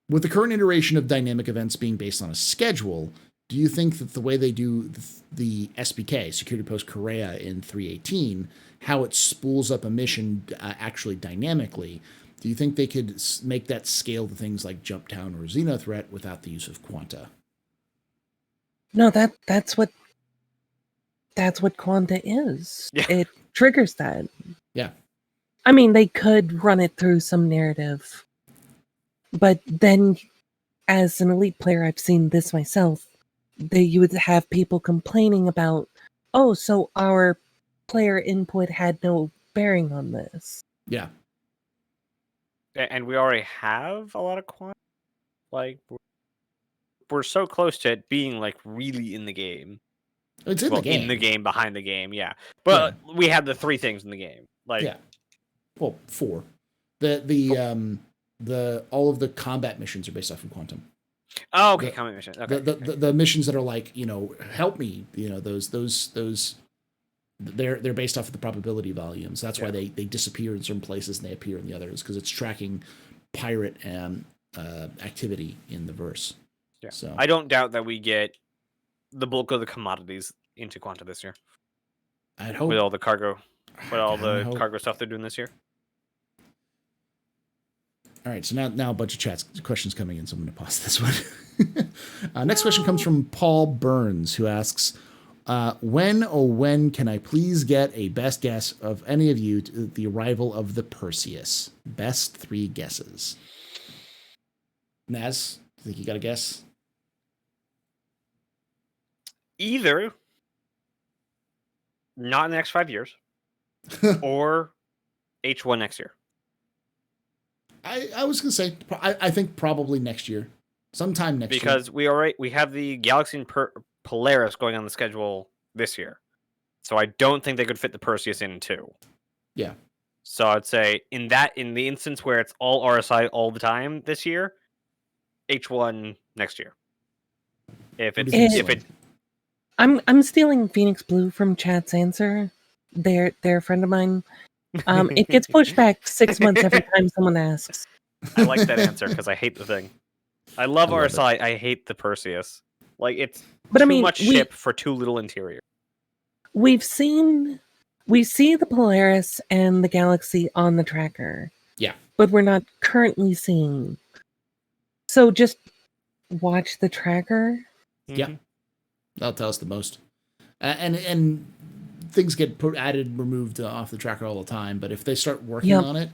with the current iteration of dynamic events being based on a schedule, do you think that the way they do the SPK, Security Post Korea, in 3.18, how it spools up a mission actually dynamically, do you think they could make that scale to things like Jumptown or Xenothreat without the use of Quanta? No, that's what Quanta is. Yeah. It triggers that. Yeah. I mean, they could run it through some narrative, but then, as an elite player, I've seen this myself. You would have people complaining about, oh, so our player input had no bearing on this. Yeah. And we already have a lot of Quanta. Like, we're so close to it being like really in the game. It's in the game. In the game, behind the game, yeah. But we have the three things in the game. Like, yeah. Well, 4. The all of the combat missions are based off of Quantum. Oh, okay, combat missions. Okay, the missions that are like, help me, those they're based off of the probability volumes. That's why they disappear in certain places and they appear in the others, because it's tracking pirate activity in the verse. Yeah. So I don't doubt that we get the bulk of the commodities into Quanta this year. I'd hope, with all the cargo, hope. cargo stuff they're doing this year. All right, so now a bunch of questions coming in, so I'm going to pause this one. Next question comes from Paul Burns, who asks, when can I please get a best guess of any of you to the arrival of the Perseus? Best 3 guesses. Naz, do you think you got a guess? Either not in the next 5 years or H1 next year. I was going to say, I think probably next year. Sometime next year. Because we have the Galaxy and Polaris going on the schedule this year. So I don't think they could fit the Perseus in too. Yeah. So I'd say in the instance where it's all RSI all the time this year, H1 next year. If it I'm stealing Phoenix Blue from chat's answer. They're a friend of mine. It gets pushed back 6 months every time someone asks. I like that answer because I hate the thing. I love I love RSI. I hate the Perseus. Like it's But too I mean, much ship for too little interior. We see the Polaris and the Galaxy on the tracker. Yeah. But we're not currently seeing. So just watch the tracker. Yeah. That'll tell us the most. And things get added, removed off the tracker all the time. But if they start working on it,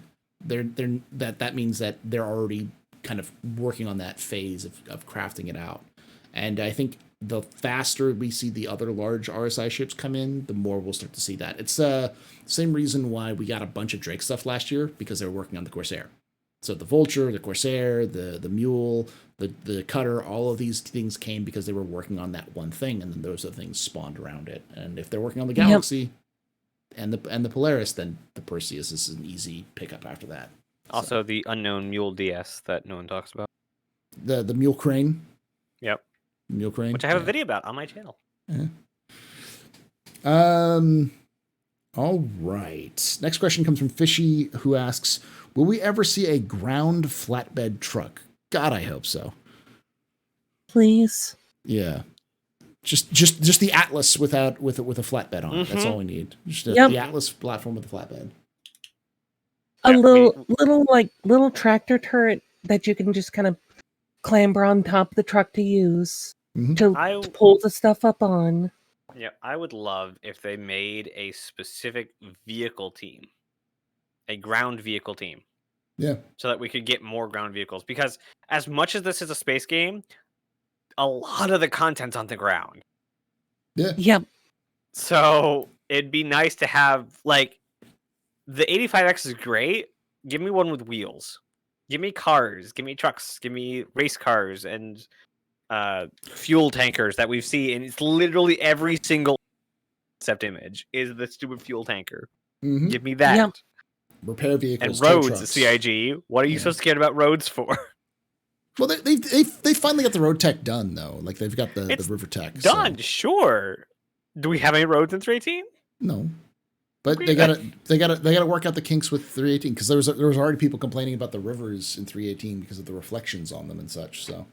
that means that they're already kind of working on that phase of crafting it out. And I think the faster we see the other large RSI ships come in, the more we'll start to see that. It's the same reason why we got a bunch of Drake stuff last year, because they were working on the Corsair. So the Vulture, the Corsair, the Mule, the Cutter, all of these things came because they were working on that one thing, and then those other things spawned around it. And if they're working on the Galaxy and the Polaris, then the Perseus is an easy pickup after that. Also, the unknown Mule DS that no one talks about. The Mule Crane. Yep. Mule Crane. Which I have a video about on my channel. All right. Next question comes from Fishy, who asks, will we ever see a ground flatbed truck? God, I hope so. Please. Yeah. Just the Atlas with a flatbed on it. That's all we need. Just the Atlas platform with a flatbed. A little tractor turret that you can just kind of clamber on top of the truck to use to pull the stuff up on. Yeah, I would love if they made a specific vehicle team, a ground vehicle team. Yeah. So that we could get more ground vehicles. Because as much as this is a space game, a lot of the content's on the ground. Yeah. Yep. So it'd be nice to have, like, the 85X is great. Give me one with wheels. Give me cars. Give me trucks. Give me race cars and fuel tankers that we've seen. And it's literally every single concept image is the stupid fuel tanker. Mm-hmm. Give me that. Yep. Repair vehicles. And roads, CIG. What are you so scared about roads for? Well, they finally got the road tech done though. Like they've got the river tech done. So. Sure. Do we have any roads in 318? No. But they gotta work out the kinks with 318 because there was already people complaining about the rivers in 318 because of the reflections on them and such. So,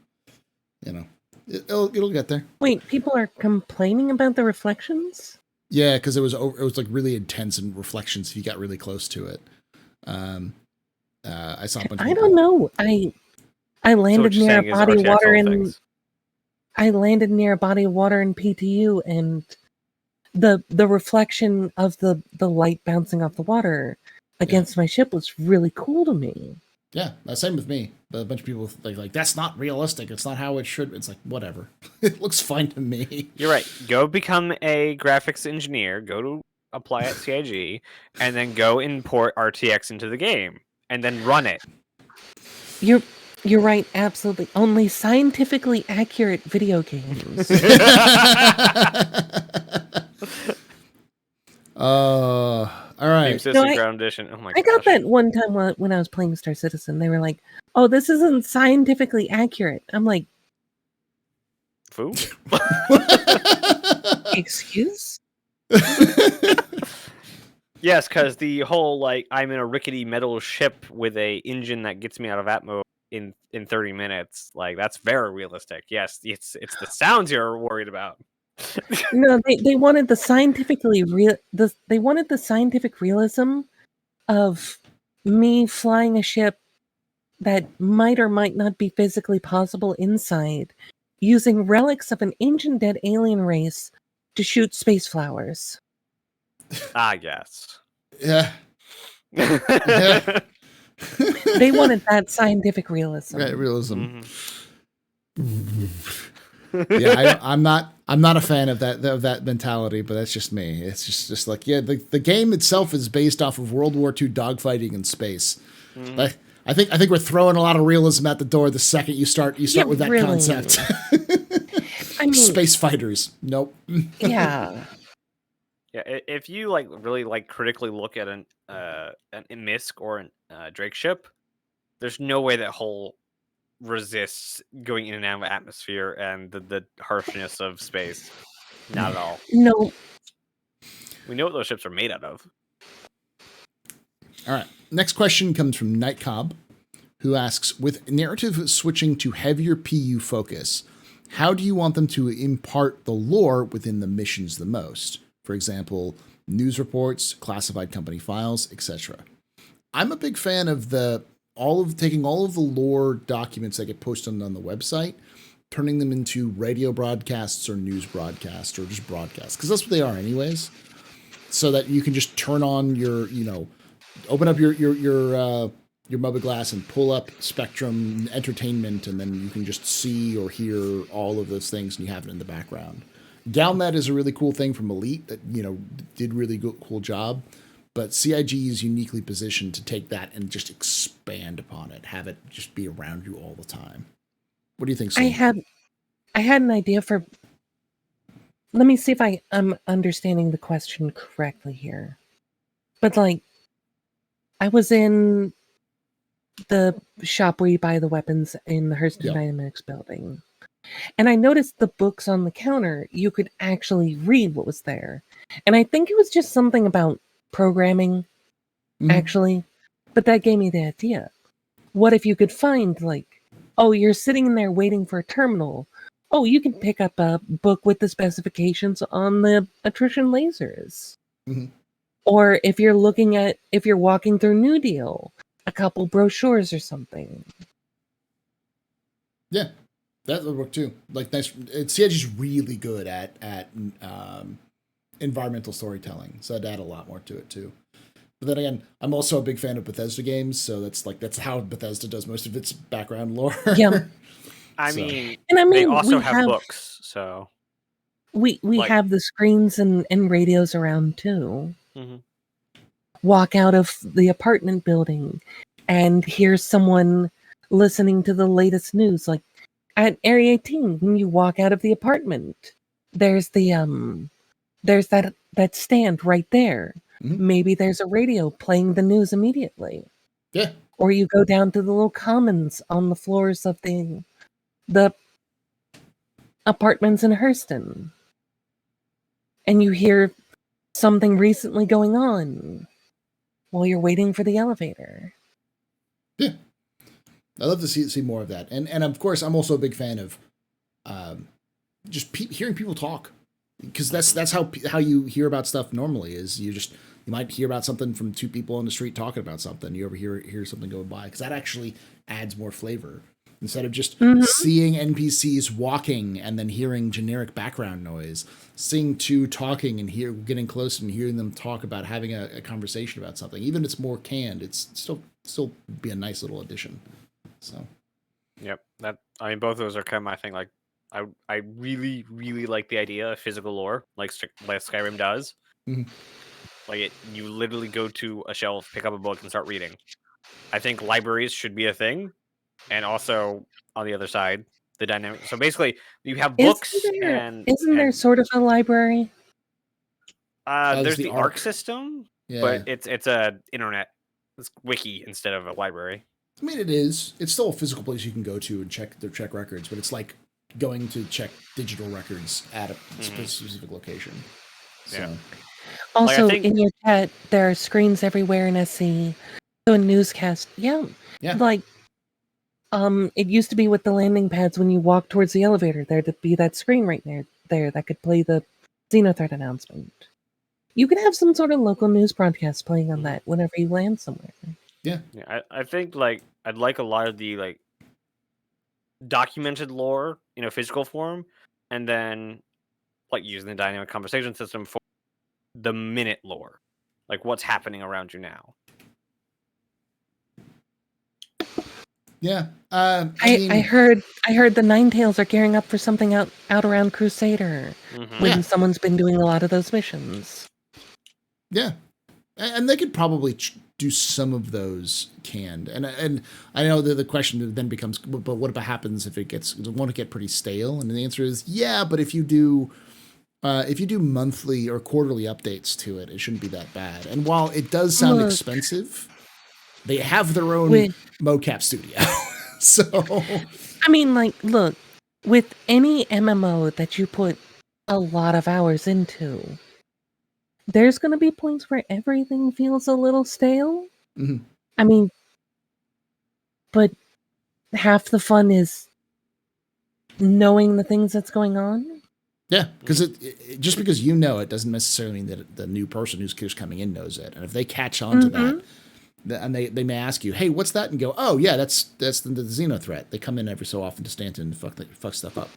it'll get there. Wait, people are complaining about the reflections? Yeah, because it was like really intense in reflections if you got really close to it. I saw a bunch of people. I don't know. I landed near a body of water in. I landed near a body of water in PTU, and the reflection of the light bouncing off the water against my ship was really cool to me. Yeah, same with me. But a bunch of people like that's not realistic. It's not how it should. It's like whatever. It looks fine to me. You're right. Go become a graphics engineer. Go to apply at CIG, and then go import RTX into the game, and then run it. You're right. Absolutely. Only scientifically accurate video games. All right. Ground edition. Oh my god! I got that one time when I was playing Star Citizen. They were like, "Oh, this isn't scientifically accurate." I'm like, "Foo." Excuse? Yes, because the whole like I'm in a rickety metal ship with a engine that gets me out of atmo in 30 minutes. Like that's very realistic. Yes, it's the sounds you're worried about. No, they wanted the scientifically real. They wanted the scientific realism of me flying a ship that might or might not be physically possible inside, using relics of an ancient dead alien race to shoot space flowers. Ah, yes. Yeah. Yeah. They wanted that scientific realism. Right, realism. Mm-hmm. Yeah, I'm not a fan of that mentality, but that's just me. It's just like the game itself is based off of World War II dogfighting in space. Mm-hmm. Like, I think we're throwing a lot of realism at the door the second you start with that concept. space fighters. Nope. Yeah. Yeah, if you like really like critically look at an MISC or an Drake ship, there's no way that hull resists going in and out of atmosphere and the harshness of space. Not at all. No. We know what those ships are made out of. All right. Next question comes from Night Cobb, who asks, with narrative switching to heavier PU focus, how do you want them to impart the lore within the missions the most? For example, news reports, classified company files, etc. I'm a big fan of taking all of the lore documents that get posted on the website, turning them into radio broadcasts or news broadcasts or just broadcasts, because that's what they are anyways. So that you can just turn on your, open up your mobile glass and pull up Spectrum Entertainment, and then you can just see or hear all of those things, and you have it in the background. GalNet is a really cool thing from Elite that, did really cool job, but CIG is uniquely positioned to take that and just expand upon it, have it just be around you all the time. What do you think, Sam? I had an idea for. Let me see if I'm understanding the question correctly here. But I was in the shop where you buy the weapons in the Hurston Dynamics building. And I noticed the books on the counter, you could actually read what was there. And I think it was just something about programming, actually. But that gave me the idea. What if you could find, you're sitting in there waiting for a terminal. Oh, you can pick up a book with the specifications on the attrition lasers. Mm-hmm. Or if you're walking through New Deal, a couple brochures or something. Yeah, that would work too. Nice. CIG is really good at environmental storytelling, so I'd add a lot more to it too. But then again, I'm also a big fan of Bethesda games, so that's how Bethesda does most of its background lore. Yeah. I mean, they also have books, so we have the screens and radios around too. Mm-hmm. Walk out of the apartment building and hear someone listening to the latest news, like at Area 18. When you walk out of the apartment, there's there's that stand right there. Mm-hmm. Maybe there's a radio playing the news immediately. Yeah. Or you go down to the little commons on the floors of the apartments in Hurston, and you hear something recently going on while you're waiting for the elevator. Yeah, I love to see more of that, and of course, I'm also a big fan of just hearing people talk, because that's how you hear about stuff normally. Is you might hear about something from two people on the street talking about something. You hear something going by, because that actually adds more flavor. Instead of just seeing NPCs walking and then hearing generic background noise, seeing two talking and getting close and hearing them talk about having a conversation about something. Even if it's more canned, it's still be a nice little addition. So, yep. Both of those are kind of my thing. I really, really like the idea of physical lore, like Skyrim does. Mm-hmm. You literally go to a shelf, pick up a book, and start reading. I think libraries should be a thing. And also, on the other side, the dynamic. So basically, you have books isn't there sort of a library? There's the ARC system, but it's a internet, it's wiki instead of a library. I mean, it is. It's still a physical place you can go to and check records, but it's like going to check digital records at a specific location. So. Yeah. Also, in your chat, there are screens everywhere in SC. So a newscast, yeah. It used to be with the landing pads when you walk towards the elevator, there'd be that screen right there that could play the Xenothreat announcement. You could have some sort of local news broadcast playing on that whenever you land somewhere. Yeah. I think I'd like a lot of the documented lore in a physical form, and then using the dynamic conversation system for the minute lore, what's happening around you now. Yeah, I heard the Ninetales are gearing up for something out around Crusader when someone's been doing a lot of those missions. Yeah, And they could probably do some of those canned. And I know that the question then becomes, but what about happens if won't it get pretty stale? And the answer is, yeah, but if you do monthly or quarterly updates to it, it shouldn't be that bad. And while it does sound expensive, they have their own mocap studio. So, I mean, like, look, with any MMO that you put a lot of hours into, there's going to be points where everything feels a little stale. Mm-hmm. I mean, but half the fun is knowing the things that's going on. Yeah, because just because you know it doesn't necessarily mean that the new person who's coming in knows it. And if they catch on to that, and they may ask you, "Hey, what's that?" and go, "Oh, yeah, that's the Xeno threat." They come in every so often to Stanton and fuck stuff up,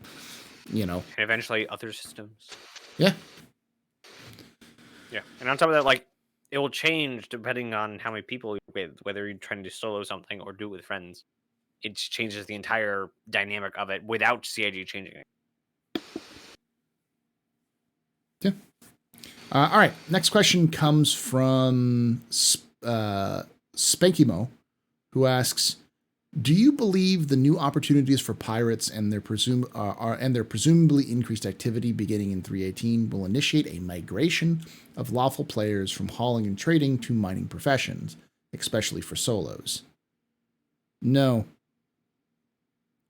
And eventually other systems. Yeah. Yeah, and on top of that, like, it will change depending on how many people you're with, whether you're trying to solo something or do it with friends. It changes the entire dynamic of it without CIG changing it. Yeah. All right. Next question comes from Spankimo, who asks, "Do you believe the new opportunities for pirates and their presumably increased activity beginning in 3.18 will initiate a migration of lawful players from hauling and trading to mining professions, especially for solos?" No.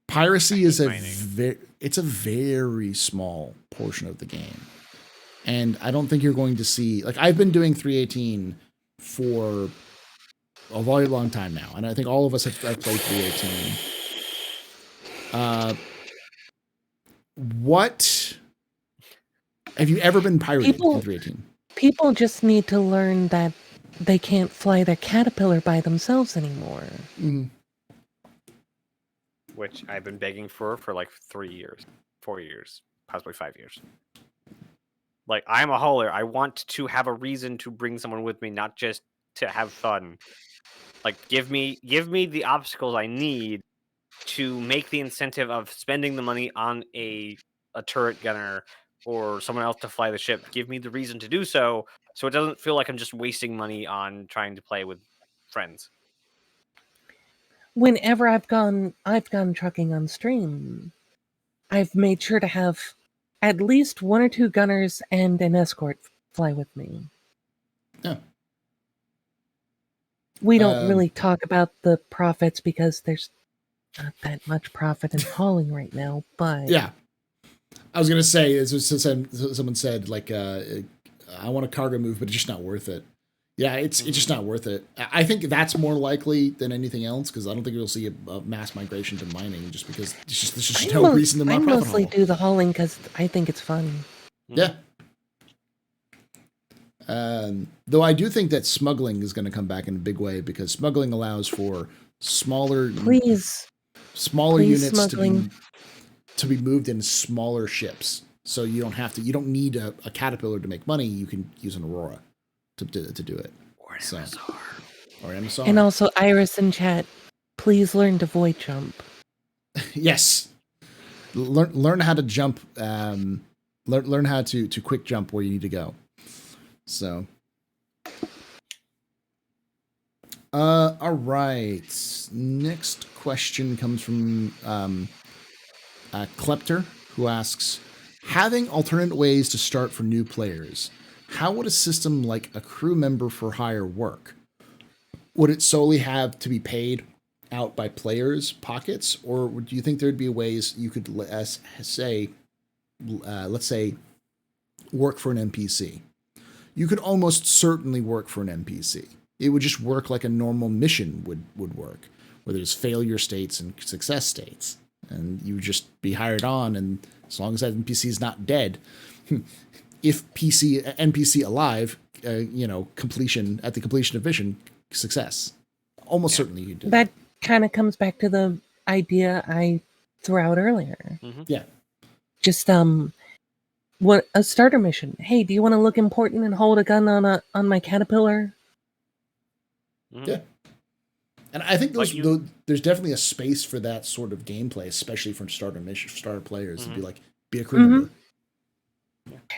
Piracy is it's a very small portion of the game. And I don't think you're going to see, like, I've been doing 3.18 for a very long time now, and I think all of us have played 3.18. What have you ever been pirated in 3.18? People just need to learn that they can't fly their caterpillar by themselves anymore. Mm-hmm. Which I've been begging for like 3 years, 4 years, possibly 5 years. Like, I'm a hauler. I want to have a reason to bring someone with me, not just to have fun. Like, give me the obstacles I need to make the incentive of spending the money on a turret gunner or someone else to fly the ship. Give me the reason to do so it doesn't feel like I'm just wasting money on trying to play with friends. Whenever I've gone trucking on stream, I've made sure to have at least 1 or 2 gunners and an escort fly with me. Yeah. We don't really talk about the profits because there's not that much profit in hauling right now, but... Yeah. I was going to say, someone said, like, I want a cargo move, but it's just not worth it. Yeah, it's just not worth it. I think that's more likely than anything else, because I don't think you'll see a mass migration to mining just because there's just no reason to not profit haul. I mostly do the hauling because I think it's fun. Yeah. Though I do think that smuggling is going to come back in a big way, because smuggling allows for smaller units to be moved in smaller ships. So you don't need a caterpillar to make money. You can use an Aurora to do it. Or an MSR. Or an MSR. And also, Iris in chat, please learn to void jump. Yes. Learn how to jump. Learn how to quick jump where you need to go. So. All right. Next question comes from Klepter, who asks, "Having alternate ways to start for new players, how would a system like a crew member for hire work? Would it solely have to be paid out by players' pockets, or do you think there'd be ways you could, let's say, work for an NPC? You could almost certainly work for an NPC. It would just work like a normal mission would work, where there's failure states and success states. And you just be hired on, and as long as that NPC is not dead, if NPC alive, completion at the completion of mission, success. Almost certainly you do. That kind of comes back to the idea I threw out earlier. Mm-hmm. Yeah. Just what a starter mission. Hey, do you want to look important and hold a gun on my caterpillar? Mm-hmm. Yeah. And I think there's definitely a space for that sort of gameplay, especially for starter players, to be like, be a crew member.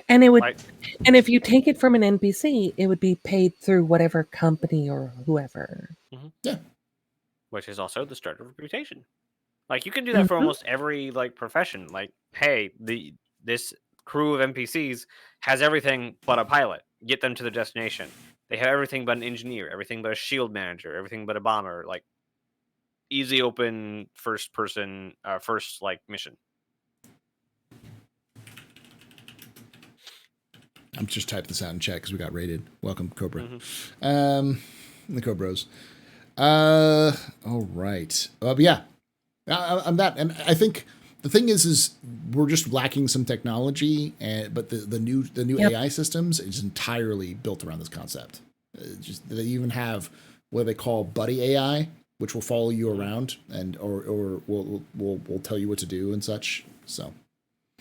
And it would, Like, and if you take it from an NPC, it would be paid through whatever company or whoever. Yeah. which is also the start of reputation. Like, you can do that for almost every like profession. Like, hey, this crew of NPCs has everything but a pilot. Get them to the destination. They have everything but an engineer, everything but a shield manager, everything but a bomber. Like, easy open first person, first like mission. I'm just typing this out in chat because we got raided. Welcome, Cobra. Mm-hmm. The Cobras. All right. But yeah, I'm that, and I think the thing is we're just lacking some technology, but the new Yep. AI systems is entirely built around this concept. Just they even have what they call buddy AI, which will follow you around and or will tell you what to do and such. So.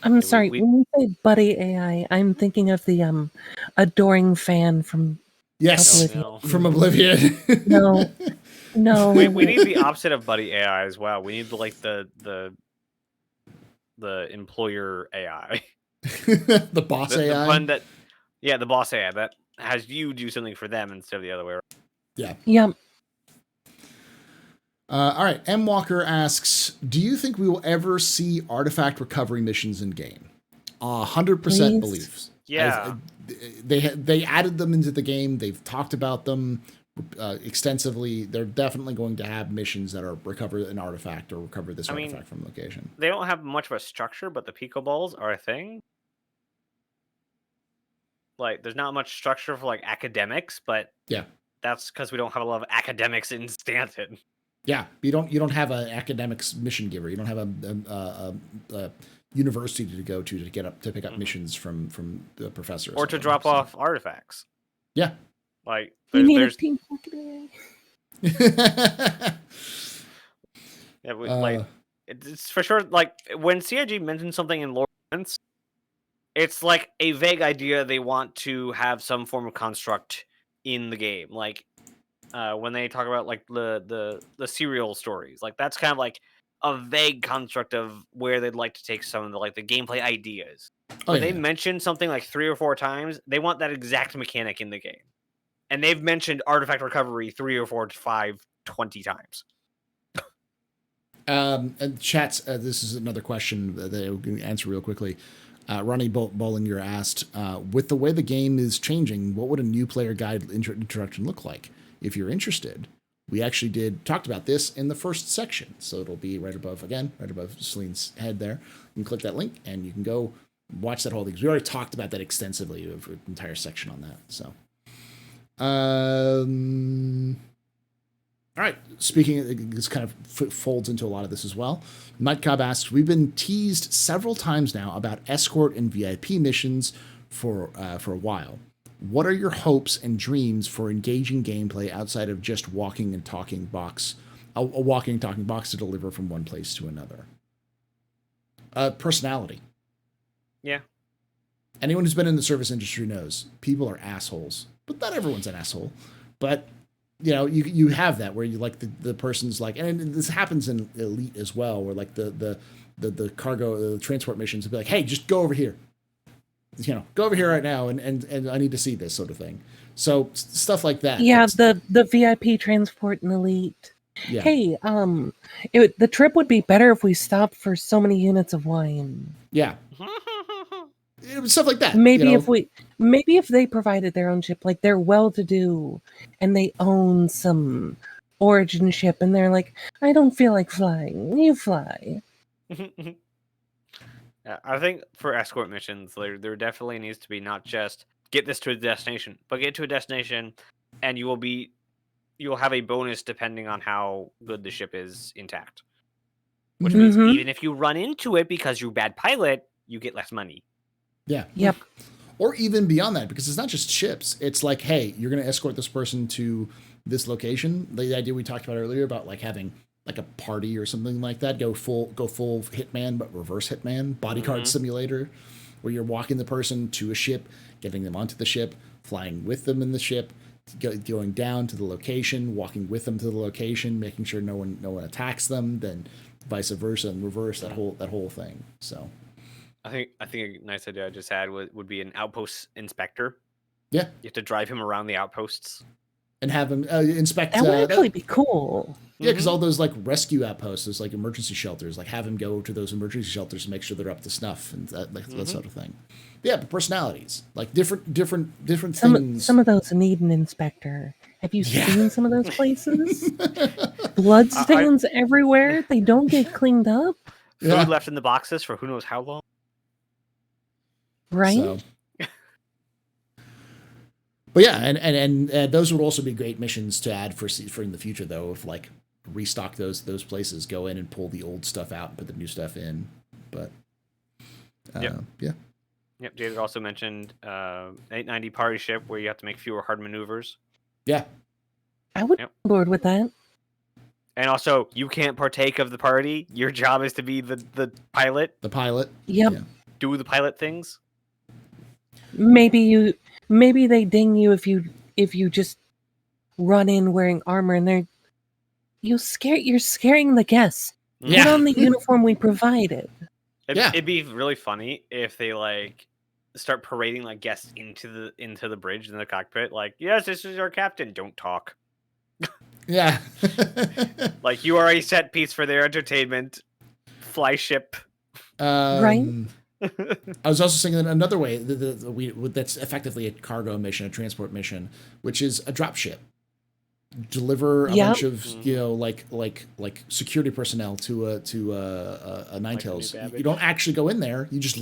I'm we- sorry, we- when you say buddy AI, I'm thinking of the adoring fan from Yes, Oblivion. no. from Oblivion. No, no. we need the opposite of buddy AI as well. We need like the employer AI. the boss The AI. one that, yeah, the boss AI that has you do something for them instead of the other way around. Yeah. Yep. All right. M. Walker asks, do you think we will ever see artifact recovery missions in game? 100% Please? believes. Yeah. They added them into the game. They've talked about them extensively. They're definitely going to have missions that are recover an artifact or recover this artifact from location. They don't have much of a structure, but the Pico Balls are a thing. Like, there's not much structure for like academics, but Yeah. that's because we don't have a lot of academics in Stanton. Yeah, you don't have an academics mission giver. You don't have a university to go to pick up missions from the professor Or to something. drop off artifacts. Yeah. Like, We need a there's team marketing. yeah, like it's for sure. Like, when CIG mentions something in lore events, it's like a vague idea they want to have some form of construct in the game. Like, when they talk about like the serial stories, like that's kind of like a vague construct of where they'd like to take some of the like the gameplay ideas. When they mention something like 3 or 4 times, they want that exact mechanic in the game. And they've mentioned artifact recovery 3 or 4 to 5, 20 times. And chats, this is another question that I'm going to answer real quickly. Ronnie Bollinger asked, with the way the game is changing, what would a new player guide introduction look like? If you're interested, we actually talked about this in the first section. So it'll be right above Selene's head there. You can click that link and you can go watch that whole thing. We already talked about that extensively, an entire section on that. So, all right. Speaking, this kind of folds into a lot of this as well. Mike Cobb asks, we've been teased several times now about escort and VIP missions for a while. What are your hopes and dreams for engaging gameplay outside of just walking and talking box, a walking and talking box to deliver from one place to another? Personality. Yeah. Anyone who's been in the service industry knows people are assholes, but not everyone's an asshole. But you know, you have that where you like the person's like, and this happens in Elite as well, where like the cargo, the transport missions will be like, hey, just go over here. You know, go over here right now, and I need to see this sort of thing. So stuff like that. Yeah, the VIP transport in Elite. Yeah. Hey, the trip would be better if we stopped for so many units of wine. Yeah. Stuff like that. Maybe you know? maybe if they provided their own ship, like they're well-to-do and they own some origin ship, and they're like, I don't feel like flying. You fly. Yeah, I think for escort missions, there definitely needs to be not just get this to a destination, but get to a destination, and you'll have a bonus depending on how good the ship is intact. Which means even if you run into it because you're a bad pilot, you get less money. Yeah. Yep. Or even beyond that, because it's not just ships. It's like, hey, you're going to escort this person to this location. The idea we talked about earlier about like having like a party or something like that, go full Hitman, but reverse Hitman, bodyguard simulator, where you're walking the person to a ship, getting them onto the ship, flying with them in the ship, going down to the location, walking with them to the location, making sure no one attacks them, then vice versa and reverse that whole thing. So I think a nice idea I just had would be an outpost inspector. Yeah. You have to drive him around the outposts and have him inspect. That would actually be cool. Yeah, because all those like rescue outposts, those like emergency shelters, like have him go to those emergency shelters and make sure they're up to snuff and that sort of thing. Yeah, but personalities, like different things. Some of those need an inspector. Have you seen some of those places? Blood stains everywhere. They don't get cleaned up. Food left in the boxes for who knows how long. Right. So. But yeah, and those would also be great missions to add for in the future, though. If like restock those places, go in and pull the old stuff out and put the new stuff in. But yeah. Yep. Jade also mentioned 890 party ship where you have to make fewer hard maneuvers. Yeah. I would be bored with that. And also, you can't partake of the party. Your job is to be the pilot. The pilot. Yep. Yeah. Do the pilot things. Maybe they ding you if you just run in wearing armor and you're scaring the guests. Yeah. Put on the uniform we provided. It'd be really funny if they like start parading like guests into the bridge in the cockpit. Like, yes, this is our captain. Don't talk. Yeah. Like you are a set piece for their entertainment. Fly ship. Right. I was also thinking another way that's effectively a cargo mission, a transport mission, which is a drop ship. Deliver a bunch of like security personnel to a Nine Tails. You don't actually go in there. You just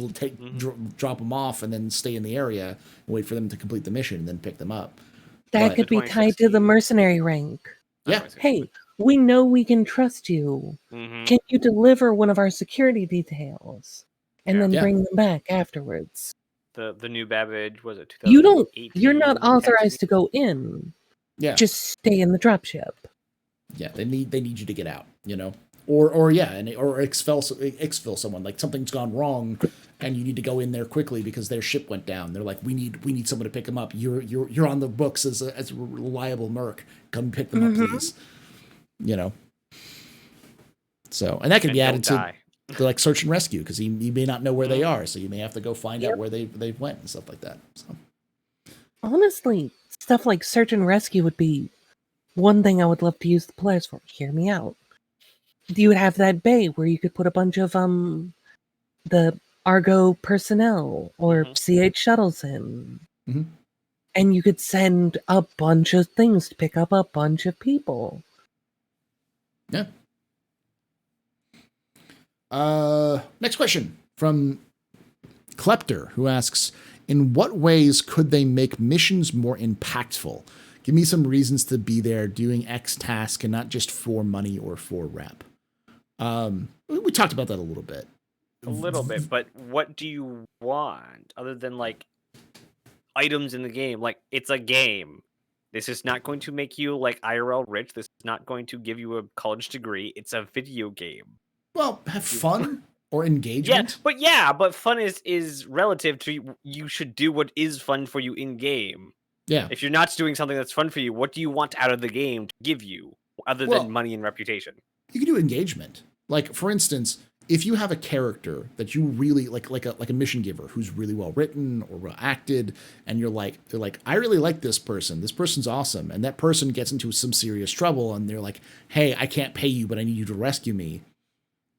drop them off and then stay in the area and wait for them to complete the mission and then pick them up. That could be tied to the mercenary rank. Yeah. Hey, we know we can trust you. Can you deliver one of our security details? And then bring them back afterwards. The new Babbage was it 2018? You're not authorized to go in. Yeah. Just stay in the dropship. Yeah, they need you to get out, Or exfil someone. Like something's gone wrong and you need to go in there quickly because their ship went down. They're like, we need someone to pick them up. You're on the books as a reliable merc. Come pick them up, please. So, and that can be added to like search and rescue because you may not know where they are, so you may have to go find out where they went and stuff like that. So, honestly, stuff like search and rescue would be one thing I would love to use the players for. Hear me out. You would have that bay where you could put a bunch of the Argo personnel or CH shuttles in, and you could send a bunch of things to pick up a bunch of people. Yeah. Next question from Klepter, who asks, in what ways could they make missions more impactful? Give me some reasons to be there doing X task and not just for money or for rep. We talked about that a little bit. But what do you want other than like items in the game? Like, it's a game. This is not going to make you like IRL rich. This is not going to give you a college degree. It's a video game. Well, have fun or engagement. But fun is relative to you should do what is fun for you in game. Yeah. If you're not doing something that's fun for you, what do you want out of the game to give you other than money and reputation? You can do engagement. Like, for instance, if you have a character that you really like a mission giver who's really well written or well acted, and they're like, I really like this person. This person's awesome. And that person gets into some serious trouble and they're like, hey, I can't pay you, but I need you to rescue me.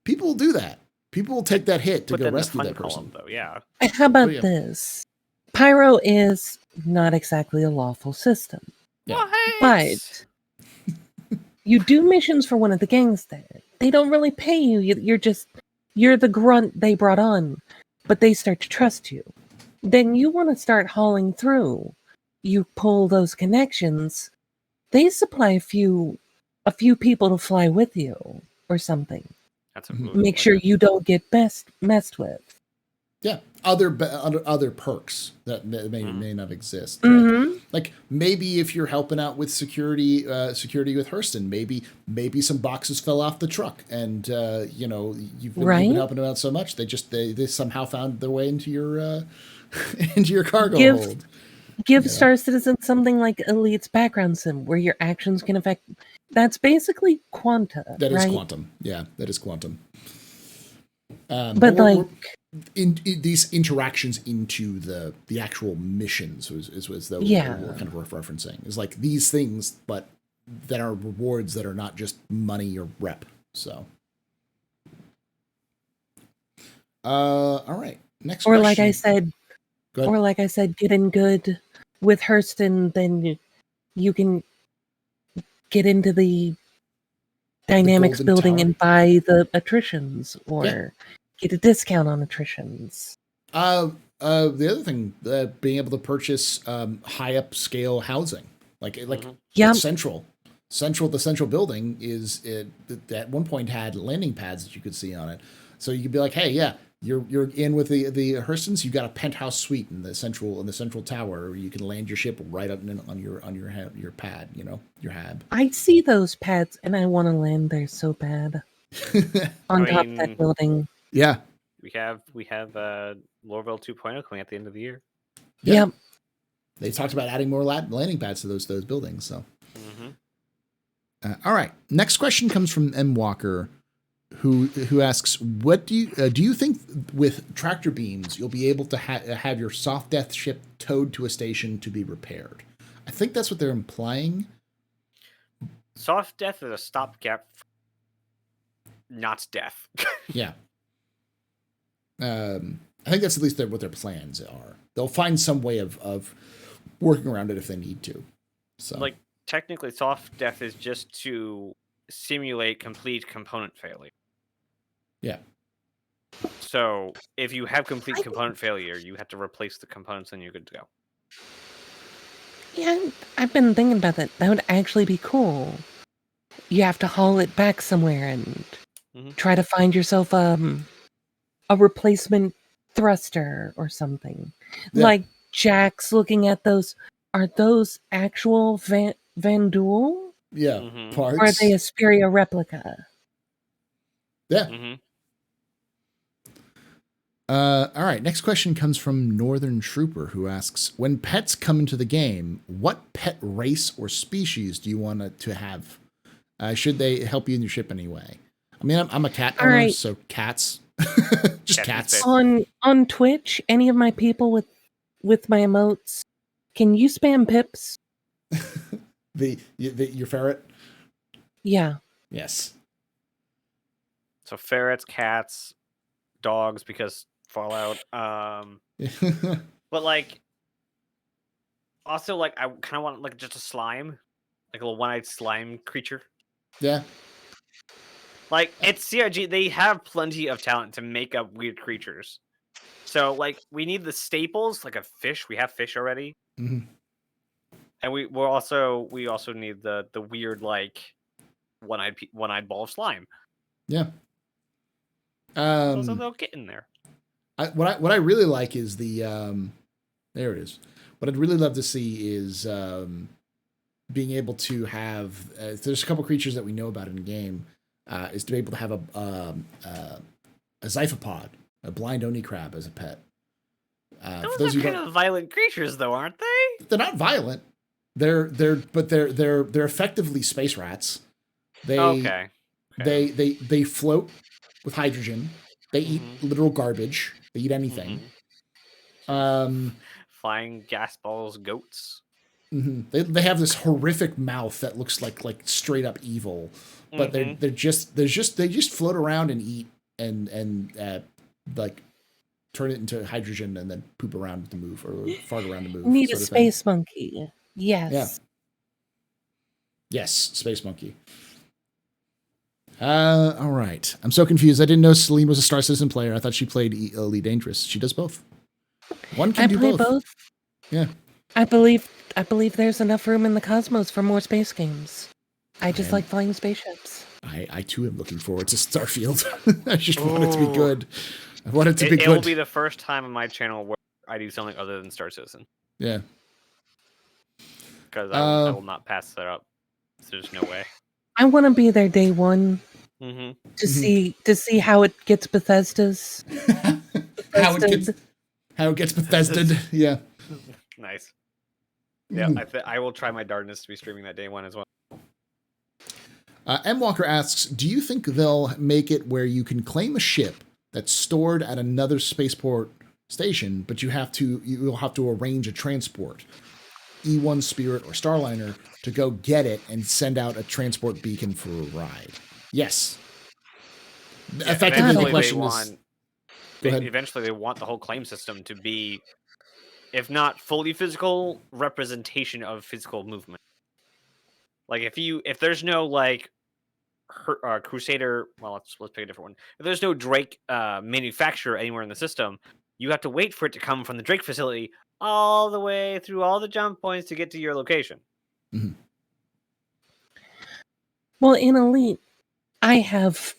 People will do that. People will take that hit to go rescue that person. Though, yeah. How about this? Pyro is not exactly a lawful system. Yeah. But you do missions for one of the gangs there. They don't really pay you. You're the grunt they brought on, but they start to trust you. Then you want to start hauling through. You pull those connections. They supply a few people to fly with you or something. That's a move. Make sure you don't get messed with. Yeah, other perks that may not exist. Like maybe if you're helping out with security with Hurston, maybe some boxes fell off the truck, and you've been helping them out so much they somehow found their way into your cargo hold. Give Star Citizen something like Elite's background sim, where your actions can affect. That's basically Quanta. That is quantum. Yeah, that is quantum. But in these interactions into the actual missions is the Yeah. what we're kind of referencing is like these things, but that are rewards that are not just money or rep. So, all right, next Or question. like I said, Go ahead. or like I said, getting good with Hurston, then you can get into the Dynamics Golden building Tower? and buy the attritions, or Yeah. get a discount on attritions. The other thing, being able to purchase high upscale housing, like Yeah, the central building is at one point had landing pads that you could see on it, so you could be like, hey, yeah, you're in with the Hurstons, you got a penthouse suite in the central tower, or you can land your ship right up on your pad, your hab. I see those pads and I want to land there so bad on top of that building. Yeah. We have Lorville 2.0 coming at the end of the year. Yeah. Yep. They talked about adding more landing pads to those buildings. So, Mm-hmm. all right. Next question comes from M Walker, who asks, "What do you think with tractor beams you'll be able to have your soft death ship towed to a station to be repaired?" I think that's what they're implying. Soft death is a stopgap, not death. Yeah. I think that's at least what their plans are. They'll find some way of working around it if they need to. So, like, technically, soft death is just to simulate complete component failure. Yeah. So if you have complete component failure, you have to replace the components and you're good to go. Yeah, I've been thinking about that. That would actually be cool. You have to haul it back somewhere and try to find yourself a replacement thruster or something. Yeah. Like Jack's looking at those. Are those actual Van Duel? Yeah. Parts. Or are they a Speria replica? Yeah. All right. Next question comes from Northern Trooper, who asks, when pets come into the game, what pet race or species do you want to have? Should they help you in your ship anyway? I mean, I'm a cat owner, right. so cats. Just cats. On Twitch, any of my people with my emotes, can you spam pips? Your ferret? Yeah. Yes. So ferrets, cats, dogs, because Fallout. But like, also like, I kind of want like just a slime, like a little one-eyed slime creature. Yeah. Like, it's CRG. They have plenty of talent to make up weird creatures. So like, we need the staples, like a fish. We have fish already. Mm-hmm. And we also need the weird like one-eyed ball of slime. Yeah. So they'll get in there. What I really like is the there it is. What I'd really love to see is being able to have there's a couple creatures that we know about in the game is to be able to have a zyphopod, a blind oni crab as a pet. Those are kind of violent creatures, though, aren't they? They're not violent. They're effectively space rats. They they float with hydrogen. They eat literal garbage. They eat anything. Flying gas balls, goats. They have this horrific mouth that looks like straight up evil, but they just float around and eat and like turn it into hydrogen and then poop around to move or fart around to move. Need a space monkey. Yes. Yeah. Yes, space monkey. All right. I'm so confused. I didn't know Selene was a Star Citizen player. I thought she played Elite Dangerous. She does both. One can do both. Yeah. I believe there's enough room in the cosmos for more space games. I just like flying spaceships. I too am looking forward to Starfield. I just want it to be good. I want it to be good. It will be the first time on my channel where I do something other than Star Citizen. Yeah. Because I will not pass that up. So there's no way. I want to be there day one to see how it gets Bethesda's. How it gets Bethesda'd. Yeah. Nice. Yeah, I will try my darndest to be streaming that day one as well. M Walker asks, do you think they'll make it where you can claim a ship that's stored at another spaceport station, but you'll have to arrange a transport, E1 Spirit or Starliner, to go get it and send out a transport beacon for a ride. Yes. Yeah, Effectively, the eventually question is. Go ahead. Eventually, they want the whole claim system to be, if not fully physical, representation of physical movement. Like if there's no like Crusader, well, let's pick a different one. If there's no Drake manufacturer anywhere in the system, you have to wait for it to come from the Drake facility all the way through all the jump points to get to your location. Mm-hmm. Well, in Elite, I have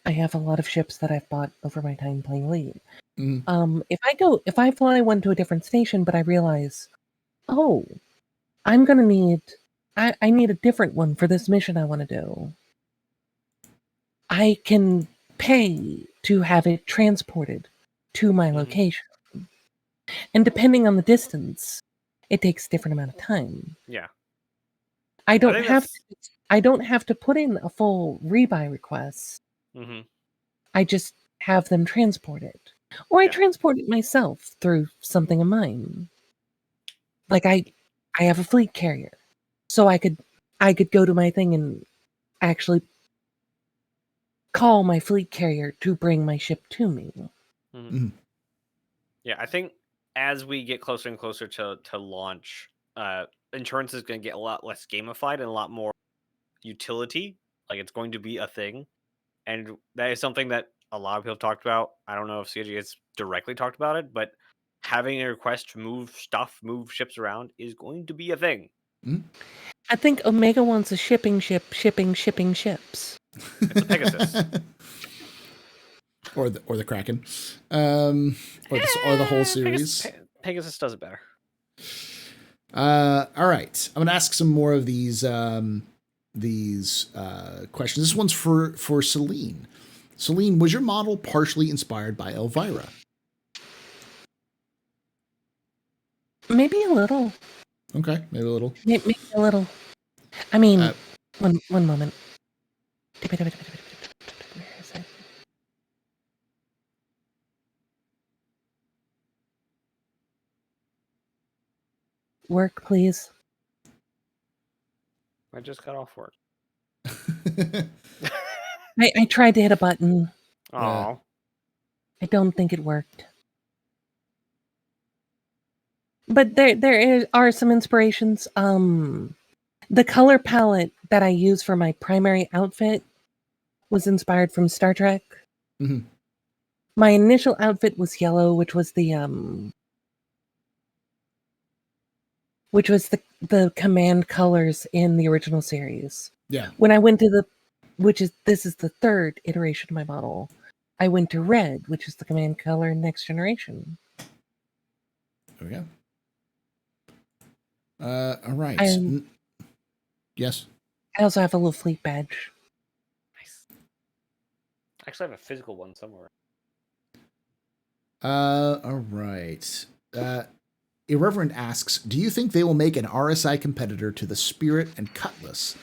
a lot of ships that I've bought over my time playing Elite. Mm-hmm. If I fly one to a different station, but I realize, oh, I'm gonna need, I need a different one for this mission I want to do. I can pay to have it transported to my location, and depending on the distance, it takes a different amount of time. Yeah, I don't have to put in a full rebuy request. Mm-hmm. I just have them transport it. Or I transport it myself through something of mine. Like I have a fleet carrier. So I could go to my thing and actually call my fleet carrier to bring my ship to me. Mm-hmm. Yeah, I think as we get closer and closer to launch, insurance is going to get a lot less gamified and a lot more utility. Like it's going to be a thing. And that is something that a lot of people have talked about. I don't know if CG has directly talked about it, but having a request to move ships around is going to be a thing. Mm-hmm. I think Omega wants a shipping ship, shipping ships. It's a Pegasus. or the Kraken. Or the whole series. Pegasus does it better. All right. I'm going to ask some more of these questions. This one's for Selene. Selene, was your model partially inspired by Elvira? Maybe a little. Okay, maybe a little. Maybe a little. I mean, one moment. Where is it? Work, please. I just got off work. I tried to hit a button. Oh. I don't think it worked. But there are some inspirations. The color palette that I use for my primary outfit was inspired from Star Trek. Mm-hmm. My initial outfit was yellow, which was the command colors in the original series. Yeah. When I went to this is the third iteration of my model, I went to red, which is the command color in Next Generation. There we go. All right. Yes. I also have a little fleet badge. Nice. I actually have a physical one somewhere. All right. Irreverent asks, do you think they will make an RSI competitor to the Spirit and Cutlass?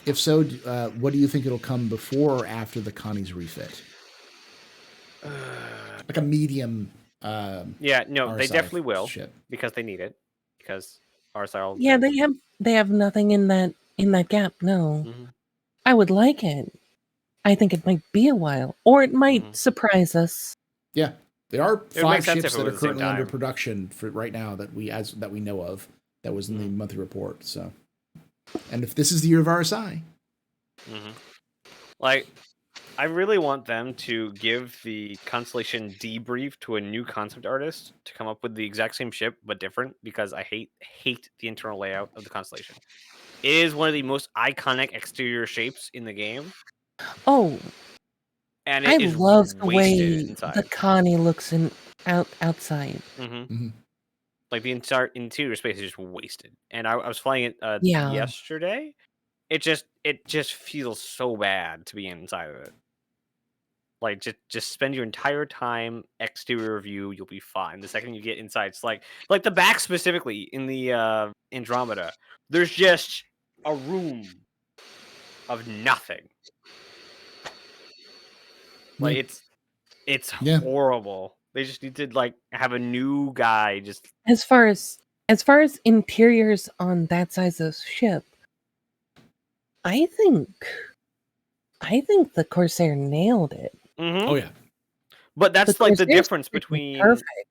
If so, what do you think it'll come before or after the Connie's refit? Like a medium. Yeah, no, RSI they definitely will ship. because they need it. Because RSI. Yeah, they have nothing in that gap. No, I would like it. I think it might be a while, or it might surprise us. Yeah, there are 5 ships that are currently currently under production for right now that we know of. That was in the monthly report. So, and if this is the year of RSI, like, I really want them to give the Constellation debrief to a new concept artist to come up with the exact same ship but different, because I hate the internal layout of the Constellation. It is one of the most iconic exterior shapes in the game. Oh, and I love the way the Connie looks outside. Like the entire interior space is just wasted. And I was flying it yesterday. It just feels so bad to be inside of it. Like just spend your entire time exterior view, you'll be fine. The second you get inside, it's like the back specifically in the Andromeda. There's just a room of nothing. Like It's Yeah. horrible. They just need to like have a new guy just As far as interiors on that size of ship, I think the Corsair nailed it. Mhm. Oh yeah. But that's The like the Corsair's difference freaking perfect.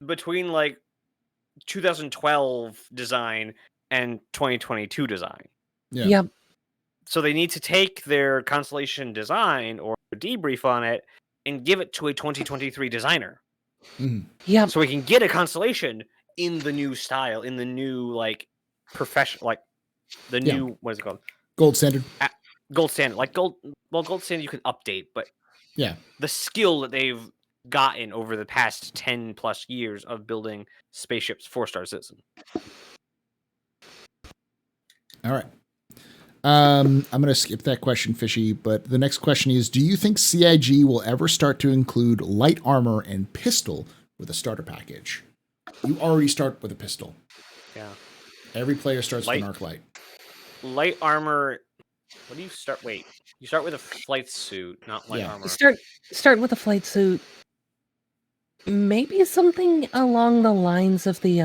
between like 2012 design and 2022 design. Yeah. Yep. So they need to take their Constellation design or debrief on it and give it to a 2023 designer. Mhm. Yep. So we can get a Constellation in the new style, in the new like professional, like the Yeah. new, what is it called? Gold standard. Gold standard. Like gold standard you can update, but Yeah. the skill that they've gotten over the past 10 plus years of building spaceships for Star Citizen. All right. I'm going to skip that question, Fishy, but the next question is, do you think CIG will ever start to include light armor and pistol with a starter package? You already start with a pistol. Yeah. Every player starts with an arc light. Light armor. What do you start? Wait, you start with a flight suit, not light armor. Start with a flight suit. Maybe something along the lines of the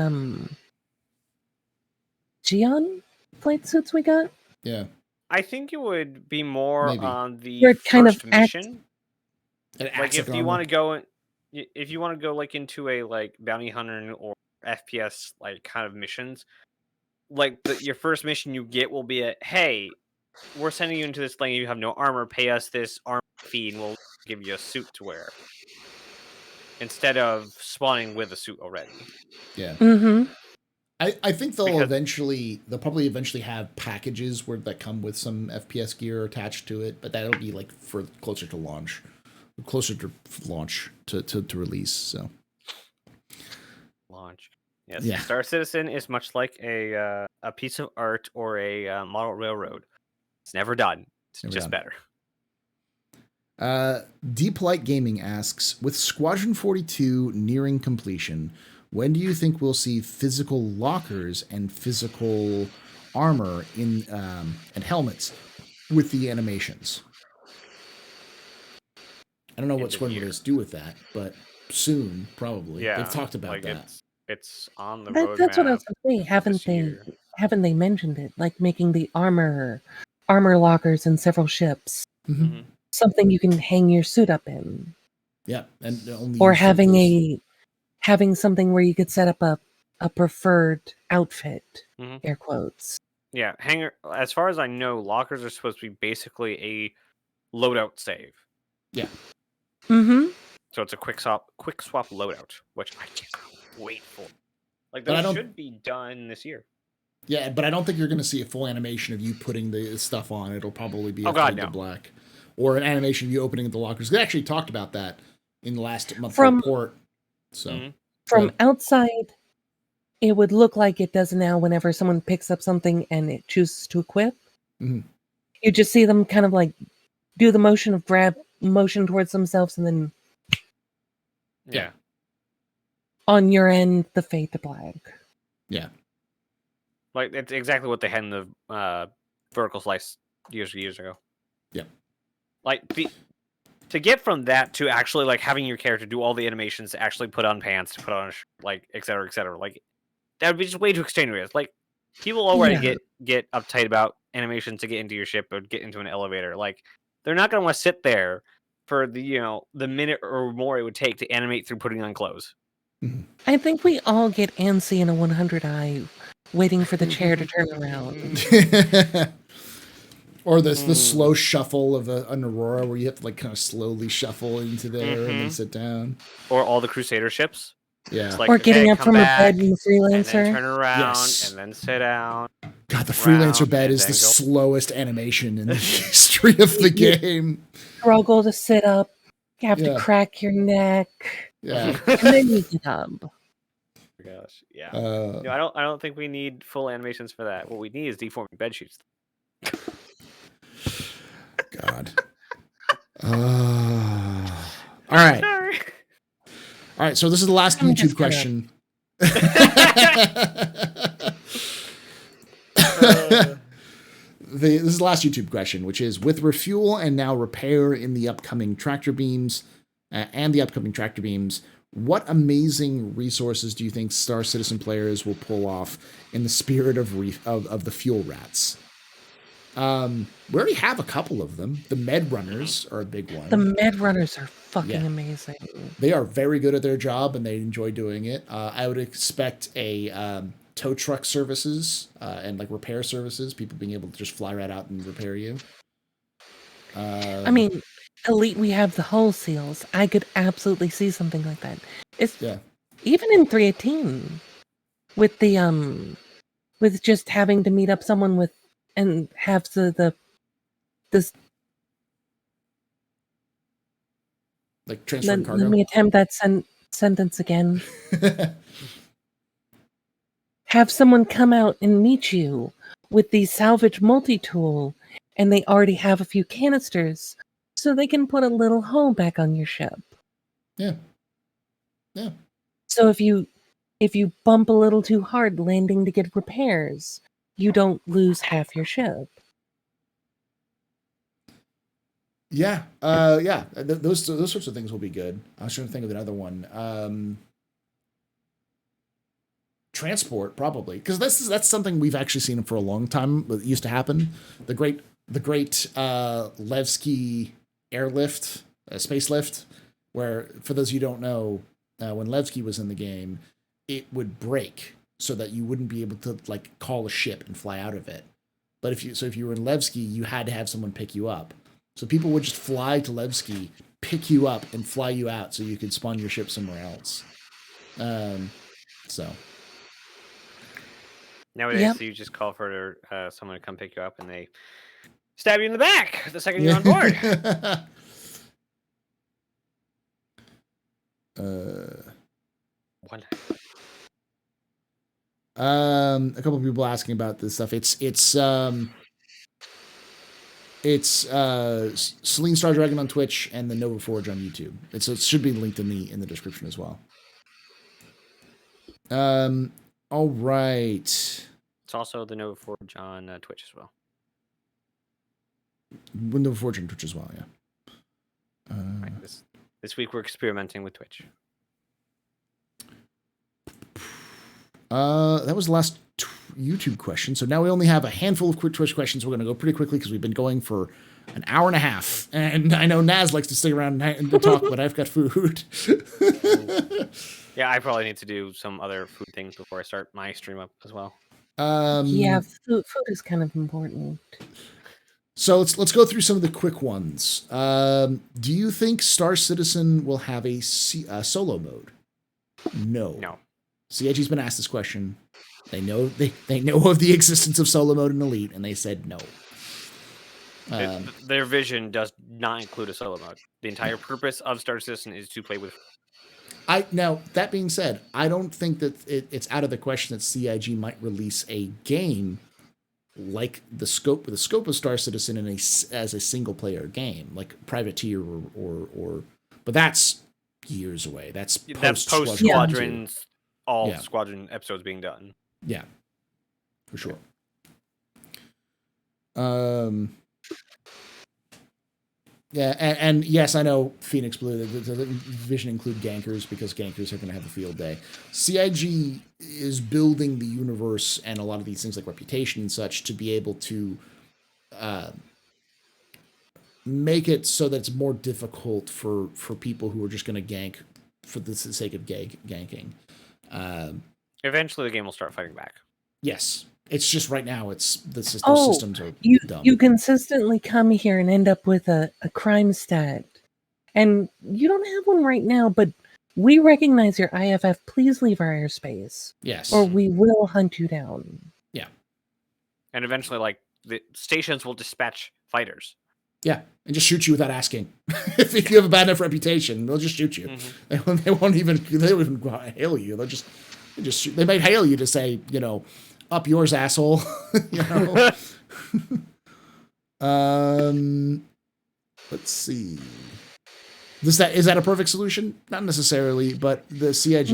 Geon flight suits we got. Yeah. I think it would be more Maybe. on the Where it first kind of mission. It Like acts if like you armor. want to go, if you want to go like into a like bounty hunter or FPS like kind of missions, like your first mission you get will be a hey, we're sending you into this thing. You have no armor. Pay us this armor fee, and we'll give you a suit to wear. Instead of spawning with a suit already. Yeah. Mm-hmm. I think they'll Because- probably eventually have packages that come with some FPS gear attached to it, but that'll be like for closer to launch to release. So Launch. Yes. Yeah. Star Citizen is much like a piece of art or a model railroad. It's never done. It's Never just done. better. Deep Light Gaming asks, with Squadron 42 nearing completion, when do you think we'll see physical lockers and physical armor in and helmets with the animations? I don't know what End of Squadron year. will do with that, but soon, probably. Yeah. They've talked about like that. It's on the roadmap. That's what I was going to say. Haven't they mentioned it? Like making the armor lockers in several ships. Mm-hmm. Mhm. Something you can hang your suit up in. Yeah, and only Or use having something where you could set up a preferred outfit. Mhm. Air quotes. Yeah, hangar. As far as I know, lockers are supposed to be basically a loadout save. Mm-hmm. So it's a quick swap loadout, which I cannot wait for. Like But I those don't- should be done this year. Yeah, but I don't think you're going to see a full animation of you putting the stuff on. It'll probably be a God, fade no. to black, or an animation of you opening the lockers. They actually talked about that in the last month From- report. So Mhm. From Yeah. outside, it would look like it does now whenever someone picks up something and it chooses to equip. Mhm. You just see them kind of like do the motion of grab, motion towards themselves, and then Yeah. on your end, the fade to black. yeah, Like it's exactly what they had in the vertical slice years ago. Yeah. Like to get from that to actually like having your character do all the animations, to actually put on pants, to put on a shirt, like et cetera, like that would be just way too extenuous. Like people already get uptight about animations to get into your ship or get into an elevator. Like they're not going to want to sit there for the minute or more it would take to animate through putting on clothes. I think we all get antsy in a 100i waiting for the chair to turn around. or the slow shuffle of an Aurora where you have to like kind of slowly shuffle into there and then Mhm. sit down. Or all the Crusader ships. Yeah, It's like, Or getting okay, up come from back, a bed in the and then freelancer. turn around, Yes. and then sit down. God, the freelancer round, bed and is the then go- slowest animation in the history of the game. Struggle to sit up. You have Yeah. to crack your neck. Yeah. And then you get up. Gosh, yeah. Uh, No, I don't think we need full animations for that. What we need is deforming bed sheets. God. All right. Sorry. All right. So this is the last I'm YouTube just gonna- question. This is the last YouTube question, which is, with refuel and now repair in the upcoming tractor beams, and the upcoming tractor beams, what amazing resources do you think Star Citizen players will pull off in the spirit of the fuel rats? We already have a couple of them. The med runners are a big one. The med runners are fucking Yeah. amazing. They are very good at their job and they enjoy doing it. I would expect a tow truck services and like repair services, people being able to just fly right out and repair you. I mean, Elite, we have the hull seals. I could absolutely see something like that. It's Yeah. even in 318 with the with just having to meet up someone with and have this. Like transferring cargo. Let me attempt that sentence again. Have someone come out and meet you with the salvage multi-tool, and they already have a few canisters, so they can put a little hull back on your ship. Yeah. Yeah. So if you bump a little too hard landing to get repairs, you don't lose half your ship. Yeah. Yeah. Those sorts of things will be good. I was trying to think of another one. Transport, probably, because that's something we've actually seen for a long time. It used to happen. The great Levski airlift, space lift, where, for those of you who don't know, when Levski was in the game, it would break so that you wouldn't be able to like call a ship and fly out of it. But if you were in Levski, you had to have someone pick you up. So people would just fly to Levski, pick you up, and fly you out so you could spawn your ship somewhere else. So. Nowadays, you just call for someone to come pick you up, and they stab you in the back the second you're on board. One. A couple of people asking about this stuff. It's SeleneStardragon on Twitch and the TheNovaForge on YouTube. It should be linked in the description as well. All right. It's also the TheNovaForge on Twitch as well. TheNovaForge on Twitch as well, yeah. Right, this week we're experimenting with Twitch. That was the last YouTube question. So now we only have a handful of quick Twitch questions. We're going to go pretty quickly because we've been going for an hour and a half. And I know Naz likes to stay around and talk, but I've got food. Yeah, I probably need to do some other food things before I start my stream up as well. Yeah, food is kind of important. So let's go through some of the quick ones. Do you think Star Citizen will have a solo mode? No. No. CIG's been asked this question. They know of the existence of solo mode in Elite, and they said no. Their vision does not include a solo mode. The entire purpose of Star Citizen is to play with. Now, that being said, I don't think that it's out of the question that CIG might release a game like the scope of Star Citizen as a single player game, like Privateer or but that's years away. That's post Squadrons, all Squadron episodes being done. Yeah, for sure. Yeah, and yes, I know Phoenix Blue, the vision include gankers because gankers are going to have a field day. CIG is building the universe and a lot of these things like reputation and such to be able to make it so that it's more difficult for people who are just going to gank for the sake of ganking. Eventually, the game will start fighting back. Yes. It's just right now, those systems are dumb. You consistently come here and end up with a crime stat. And you don't have one right now, but we recognize your IFF. Please leave our airspace. Yes. Or we will hunt you down. Yeah. And eventually, like, the stations will dispatch fighters. Yeah, and just shoot you without asking. if you have a bad enough reputation, they'll just shoot you. Mm-hmm. They won't even hail you. They'll just shoot. They might hail you to say, up yours, asshole. Let's see. Is that a perfect solution? Not necessarily, but the CIG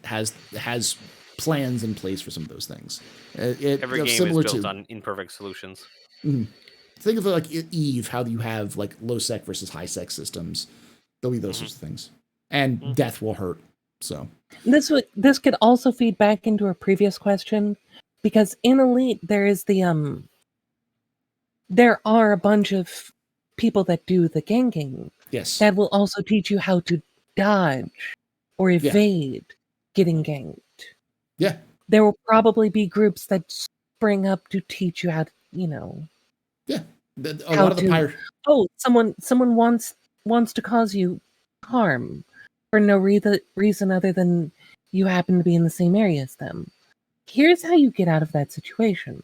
has plans in place for some of those things. Every game is built on imperfect solutions. Mm-hmm. Think of it like Eve, how you have like low sec versus high sec systems. There'll be those sorts of things. And death will hurt. So This could also feed back into a previous question, because in Elite there is there are a bunch of people that do the ganking yes. that will also teach you how to dodge or evade getting ganked. Yeah. There will probably be groups that spring up to teach you how to, Yeah. A lot of the pirate. Oh, someone wants to cause you harm for no reason other than you happen to be in the same area as them. Here's how you get out of that situation.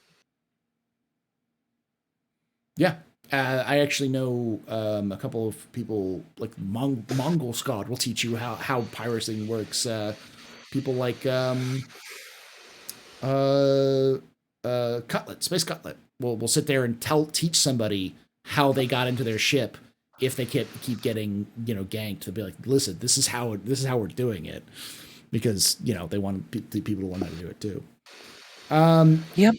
Yeah. I actually know a couple of people, like Mongol Scott will teach you how piracy works. People like Cutlet, Space Cutlet, will sit there and teach somebody how they got into their ship if they keep getting ganked. They'll be like, listen, this is how we're doing it, because they want people to learn how to do it too. Yep.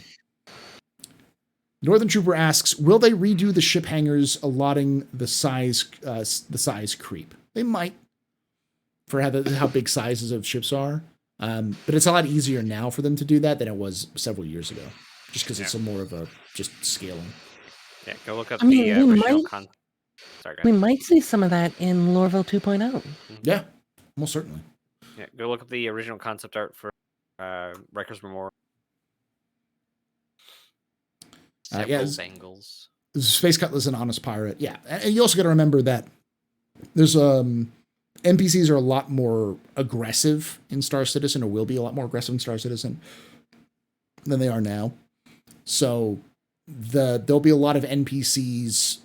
Northern Trooper asks, will they redo the ship hangars allotting the size creep? They might, for how big sizes of ships are. But it's a lot easier now for them to do that than it was several years ago, just because it's more of a just scaling. Yeah, go look up the original concept. Sorry, we might see some of that in Lorville 2.0. Yeah, most certainly. Yeah, go look up the original concept art for Riker's Memorial. Several angles. Space Cutlass an honest pirate. Yeah, and you also got to remember that there's NPCs are a lot more aggressive in Star Citizen, or will be a lot more aggressive in Star Citizen than they are now. So there'll be a lot of NPCs.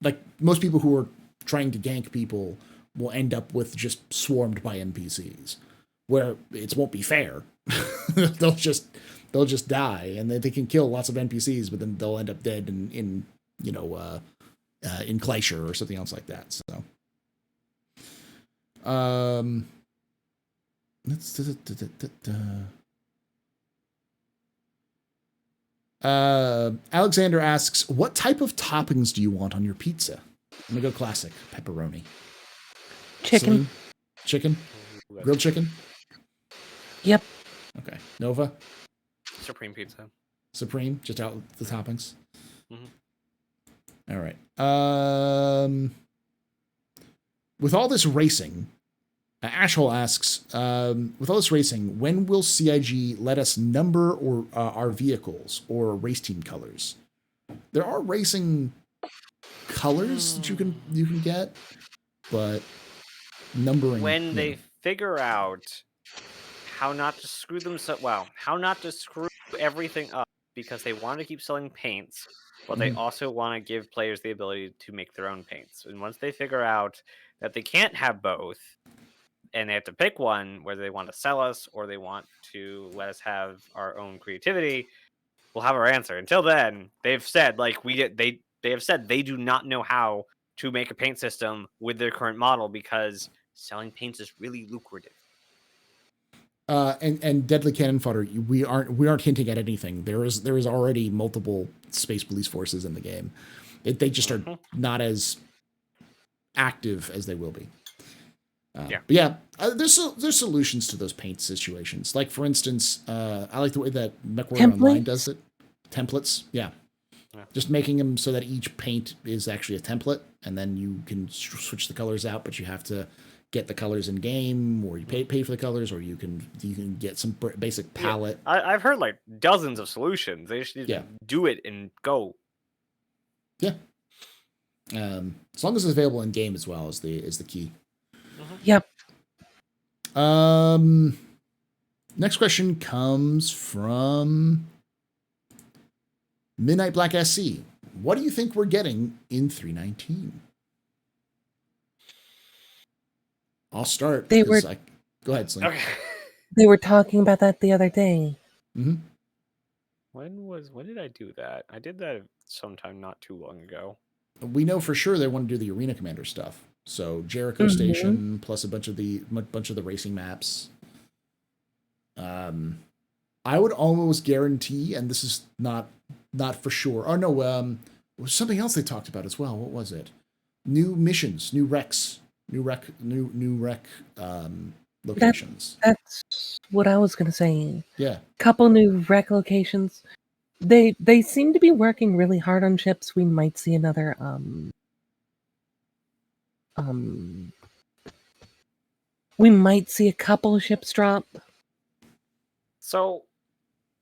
Like most people who are trying to gank people will end up with just swarmed by NPCs, where it won't be fair. they'll just die, and they can kill lots of NPCs, but then they'll end up dead in Glacier or something else like that. So, Alexander asks, what type of toppings do you want on your pizza? I'm gonna go classic pepperoni. Chicken. Chicken? Grilled chicken? Yep. Okay. Nova? Supreme pizza. Supreme, just out with the toppings. Mm-hmm. All right. With all this racing, Ashhole asks, with all this racing, when will CIG let us number or our vehicles or race team colors? There are racing colors that you can get, but numbering. When they figure out how not to screw how not to screw everything up, because they want to keep selling paints, but they also want to give players the ability to make their own paints. And once they figure out that they can't have both, and they have to pick one, whether they want to sell us or they want to let us have our own creativity, we'll have our answer. Until then, they've said they have said they do not know how to make a paint system with their current model, because selling paints is really lucrative. And Deadly Cannon Fodder, we aren't hinting at anything. There is already multiple space police forces in the game. They just are not as active as they will be. But yeah, there's solutions to those paint situations. Like for instance, I like the way that MechWarrior Online does it. Templates, yeah. Just making them so that each paint is actually a template, and then you can switch the colors out, but you have to get the colors in game, or you pay for the colors, or you can get some basic palette. Yeah. I've heard like dozens of solutions. They just need to do it and go. Yeah. As long as it's available in game as well is the key. Yep. Next question comes from Midnight Black SC. What do you think we're getting in 319? I'll start. Go ahead, Sling. Okay. They were talking about that the other day. Mm-hmm. When did I do that? I did that sometime not too long ago. We know for sure they want to do the Arena Commander stuff. So Jericho Station plus a bunch of the racing maps. I would almost guarantee, and this is not for sure. Oh no, there was something else they talked about as well. What was it? New missions, new Rex New rec locations. That's what I was gonna say. Yeah. Couple new rec locations. They seem to be working really hard on ships. We might see another we might see a couple ships drop. So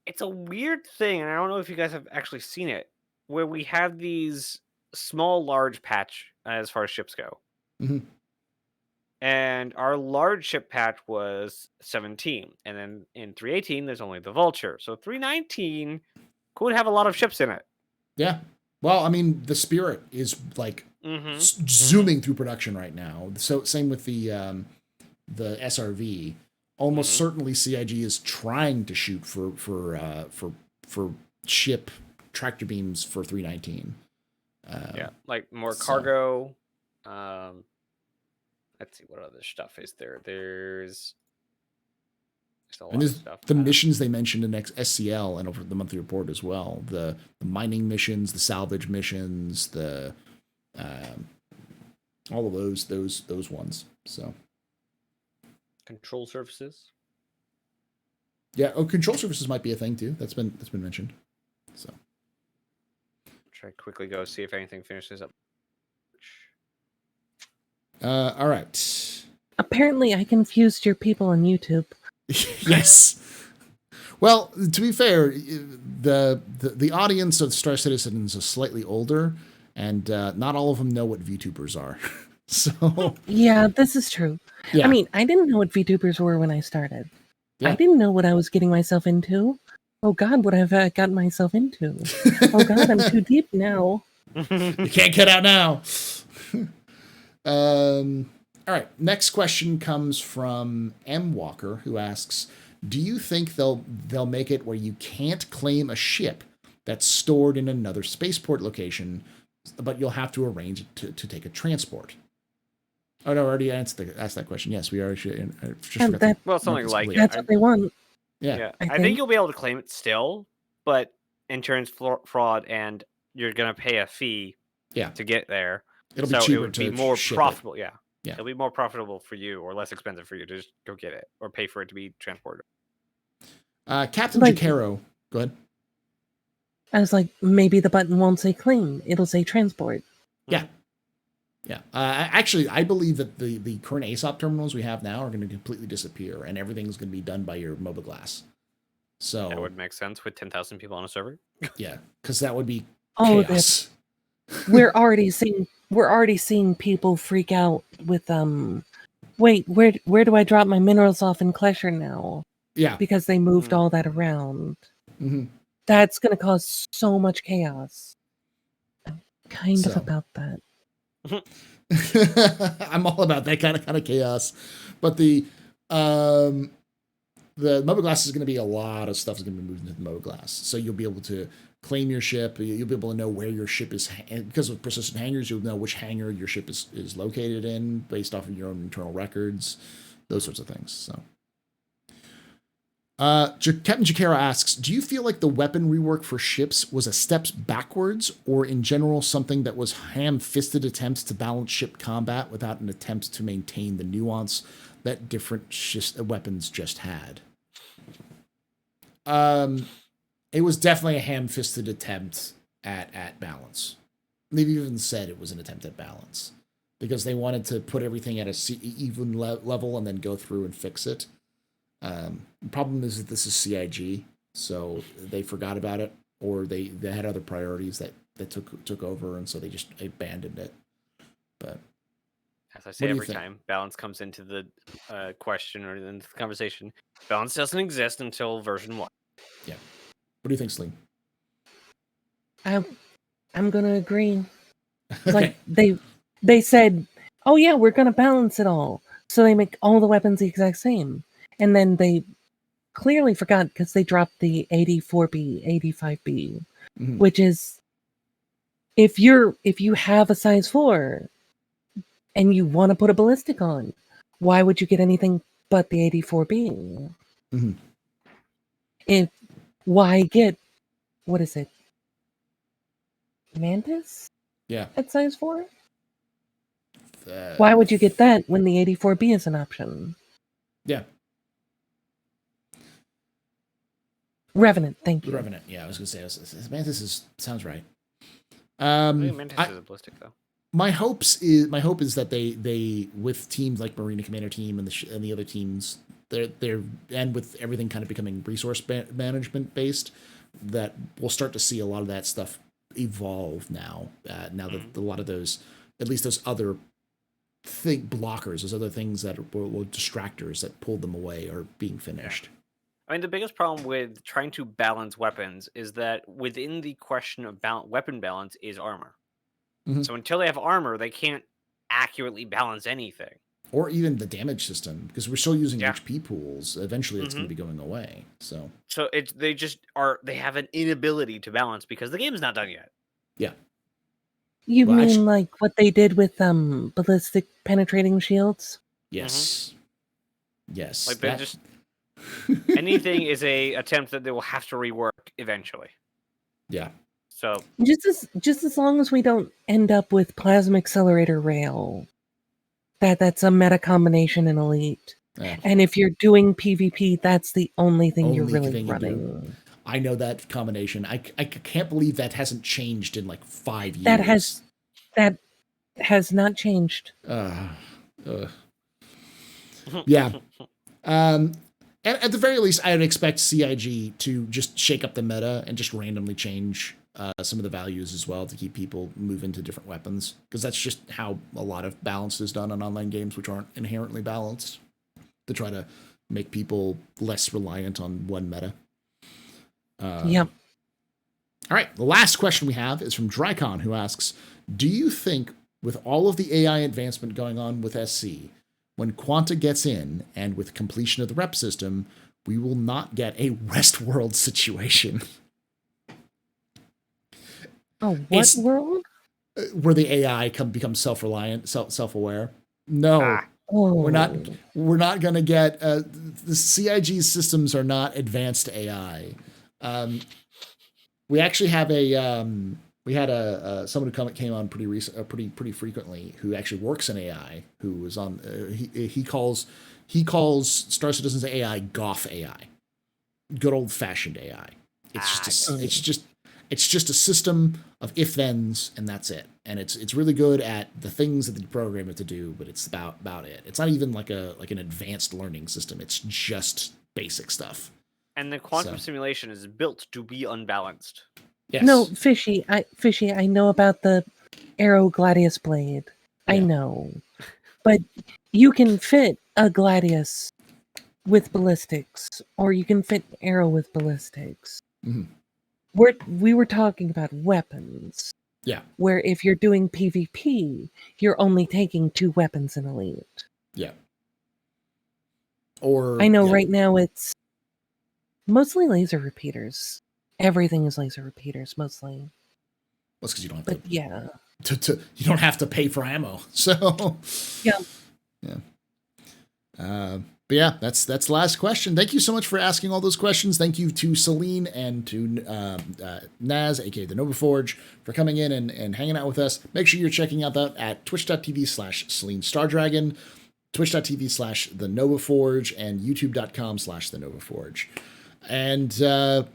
it's a weird thing, and I don't know if you guys have actually seen it, where we have these small, large patch as far as ships go. Mm-hmm. And our large ship patch was 17. And then in 318, there's only the Vulture. So 319 could have a lot of ships in it. Yeah. Well, I mean, the Spirit is like zooming through production right now. So same with the SRV. Almost certainly, CIG is trying to shoot for ship tractor beams for 319. Yeah, like more cargo. Let's see what other stuff is there. There's a lot of stuff. The missions they mentioned in SCL and over the monthly report as well. The mining missions, the salvage missions, the all of those ones. So control surfaces. Yeah, control surfaces might be a thing too. That's been mentioned. So try to quickly go see if anything finishes up. All right. Apparently, I confused your people on YouTube. Yes. Well, to be fair, the audience of Star Citizens is slightly older, and not all of them know what VTubers are. So yeah, this is true. Yeah. I mean, I didn't know what VTubers were when I started. Yeah. I didn't know what I was getting myself into. Oh God, what have I gotten myself into? Oh God, I'm too deep now. You can't get out now. All right. Next question comes from M Walker, who asks, "Do you think they'll make it where you can't claim a ship that's stored in another spaceport location, but you'll have to arrange to take a transport?" Oh no, I already asked that question. Yes, we already. Well, something like that's what they want. Yeah, I think you'll be able to claim it still, but insurance fraud, and you're gonna pay a fee. To get there. It'll be cheaper. It would be more profitable. Yeah, it'll be more profitable for you, or less expensive for you to just go get it, or pay for it to be transported. Captain Jacaro, go ahead. I was like, maybe the button won't say claim; it'll say transport. Yeah. Yeah. Actually, I believe that the current ASOP terminals we have now are going to completely disappear, and everything's going to be done by your mobile glass. So that would make sense with 10,000 people on a server. Yeah, because that would be chaos. We're already seeing people freak out with wait, where do I drop my minerals off in Klesher now? Yeah, because they moved all that around. Mm-hmm. That's going to cause so much chaos. I'm kind of about that. I'm all about that kind of chaos, but the mobile glass is going to be a lot of stuff is going to be moved into the mobile glass, so you'll be able to claim your ship. You'll be able to know where your ship is, because of persistent hangars. You'll know which hangar your ship is located in based off of your own internal records, those sorts of things. So. Captain Jacaro asks, "Do you feel like the weapon rework for ships was a step backwards, or in general something that was ham-fisted attempts to balance ship combat without an attempt to maintain the nuance that different weapons just had?" It was definitely a ham-fisted attempt at balance. They've even said it was an attempt at balance, because they wanted to put everything at a even level and then go through and fix it. The problem is that this is CIG, so they forgot about it, or they had other priorities that took over, and so they just abandoned it. But as I say every time balance comes into the question or into the conversation, balance doesn't exist until version 1. Yeah. What do you think, Selene? I'm gonna agree. Okay. Like they said, oh yeah, we're gonna balance it all, so they make all the weapons the exact same, and then they clearly forgot because they dropped the 84B, 85B, which is if you have a size 4 and you want to put a ballistic on, why would you get anything but the 84B? Why get, what is it? Mantis? Yeah. At size 4? Why would you get that when the 84B is an option? Yeah. Revenant, thank The you. Revenant. Yeah, I was going to say, Mantis sounds right. I think Mantis is a ballistic though. My hope is that they with teams like Marina Commander Team and the other teams, they're and with everything kind of becoming resource management based, that we'll start to see a lot of that stuff evolve now. Now that a lot of those, at least those other blockers, those other things that were distractors that pulled them away, are being finished. I mean, the biggest problem with trying to balance weapons is that within the question of weapon balance is armor. Mhm. So until they have armor, they can't accurately balance anything. Or even the damage system, because we're still using Yeah. HP pools. Eventually, it's going to be going away. So they have an inability to balance because the game's not done yet. yeah. You Well, mean actually- like what they did with ballistic penetrating shields? Yes. Yes. Like they're just anything is a attempt that they will have to rework eventually. Yeah. So Just as long as we don't end up with plasma accelerator rail. That's a meta combination in Elite. Yeah. And if you're doing PvP, that's the only thing you're Only really thing you do. running. I know that combination. I can't believe that hasn't changed in like 5 years. That has not changed. Yeah. And at the very least, I'd expect CIG to just shake up the meta and just randomly change some of the values as well to keep people moving to different weapons, because that's just how a lot of balance is done on online games, which aren't inherently balanced, to try to make people less reliant on one meta. Yep. All right, the last question we have is from Drycon, who asks, do you think with all of the AI advancement going on with SC, when Quanta gets in and with completion of the rep system, we will not get a Westworld situation? Oh, what world? Where the AI becomes self-reliant, self-aware? No. Oh. We're not going to get the CIG systems are not advanced AI. We actually have we had someone who came on pretty frequently, who actually works in AI, who was on he calls Star Citizen's AI Goff AI, good old fashioned AI. It's just a system of if thens, and that's it. And it's really good at the things that you program it to do, but it's about it. It's not even like an advanced learning system. It's just basic stuff. And the quantum simulation is built to be unbalanced. Yes. No, Fishy, I know about the Arrow Gladius blade. I know. But you can fit a Gladius with ballistics, or you can fit an arrow with ballistics. Mm-hmm. We were talking about weapons. Yeah. Where if you're doing PvP, you're only taking 2 weapons in Elite. Yeah. Or I know right now it's mostly laser repeaters. Everything is laser repeaters, mostly. Well, it's because you don't have But yeah. You don't have to pay for ammo. So Yeah. But yeah, that's the last question. Thank you so much for asking all those questions. Thank you to Selene and to Naz, aka TheNovaForge, for coming in and hanging out with us. Make sure you're checking out that at twitch.tv/SeleneStardragon, twitch.tv/TheNovaForge, and youtube.com/TheNovaForge. And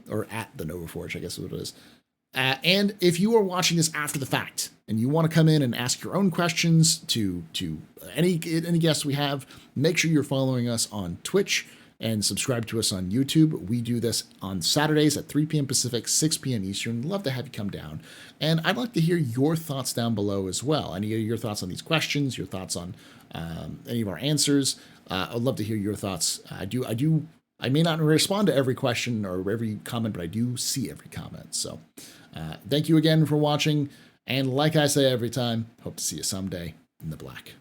or at TheNovaForge, I guess is what it is. And if you are watching this after the fact and you want to come in and ask your own questions to any guests we have, make sure you're following us on Twitch and subscribe to us on YouTube. We do this on Saturdays at 3 p.m. Pacific, 6 p.m. Eastern. Love to have you come down. And I'd like to hear your thoughts down below as well. Any of your thoughts on these questions, your thoughts on any of our answers. I'd love to hear your thoughts. I may not respond to every question or every comment, but I do see every comment. So thank you again for watching. And like I say every time, hope to see you someday in the black.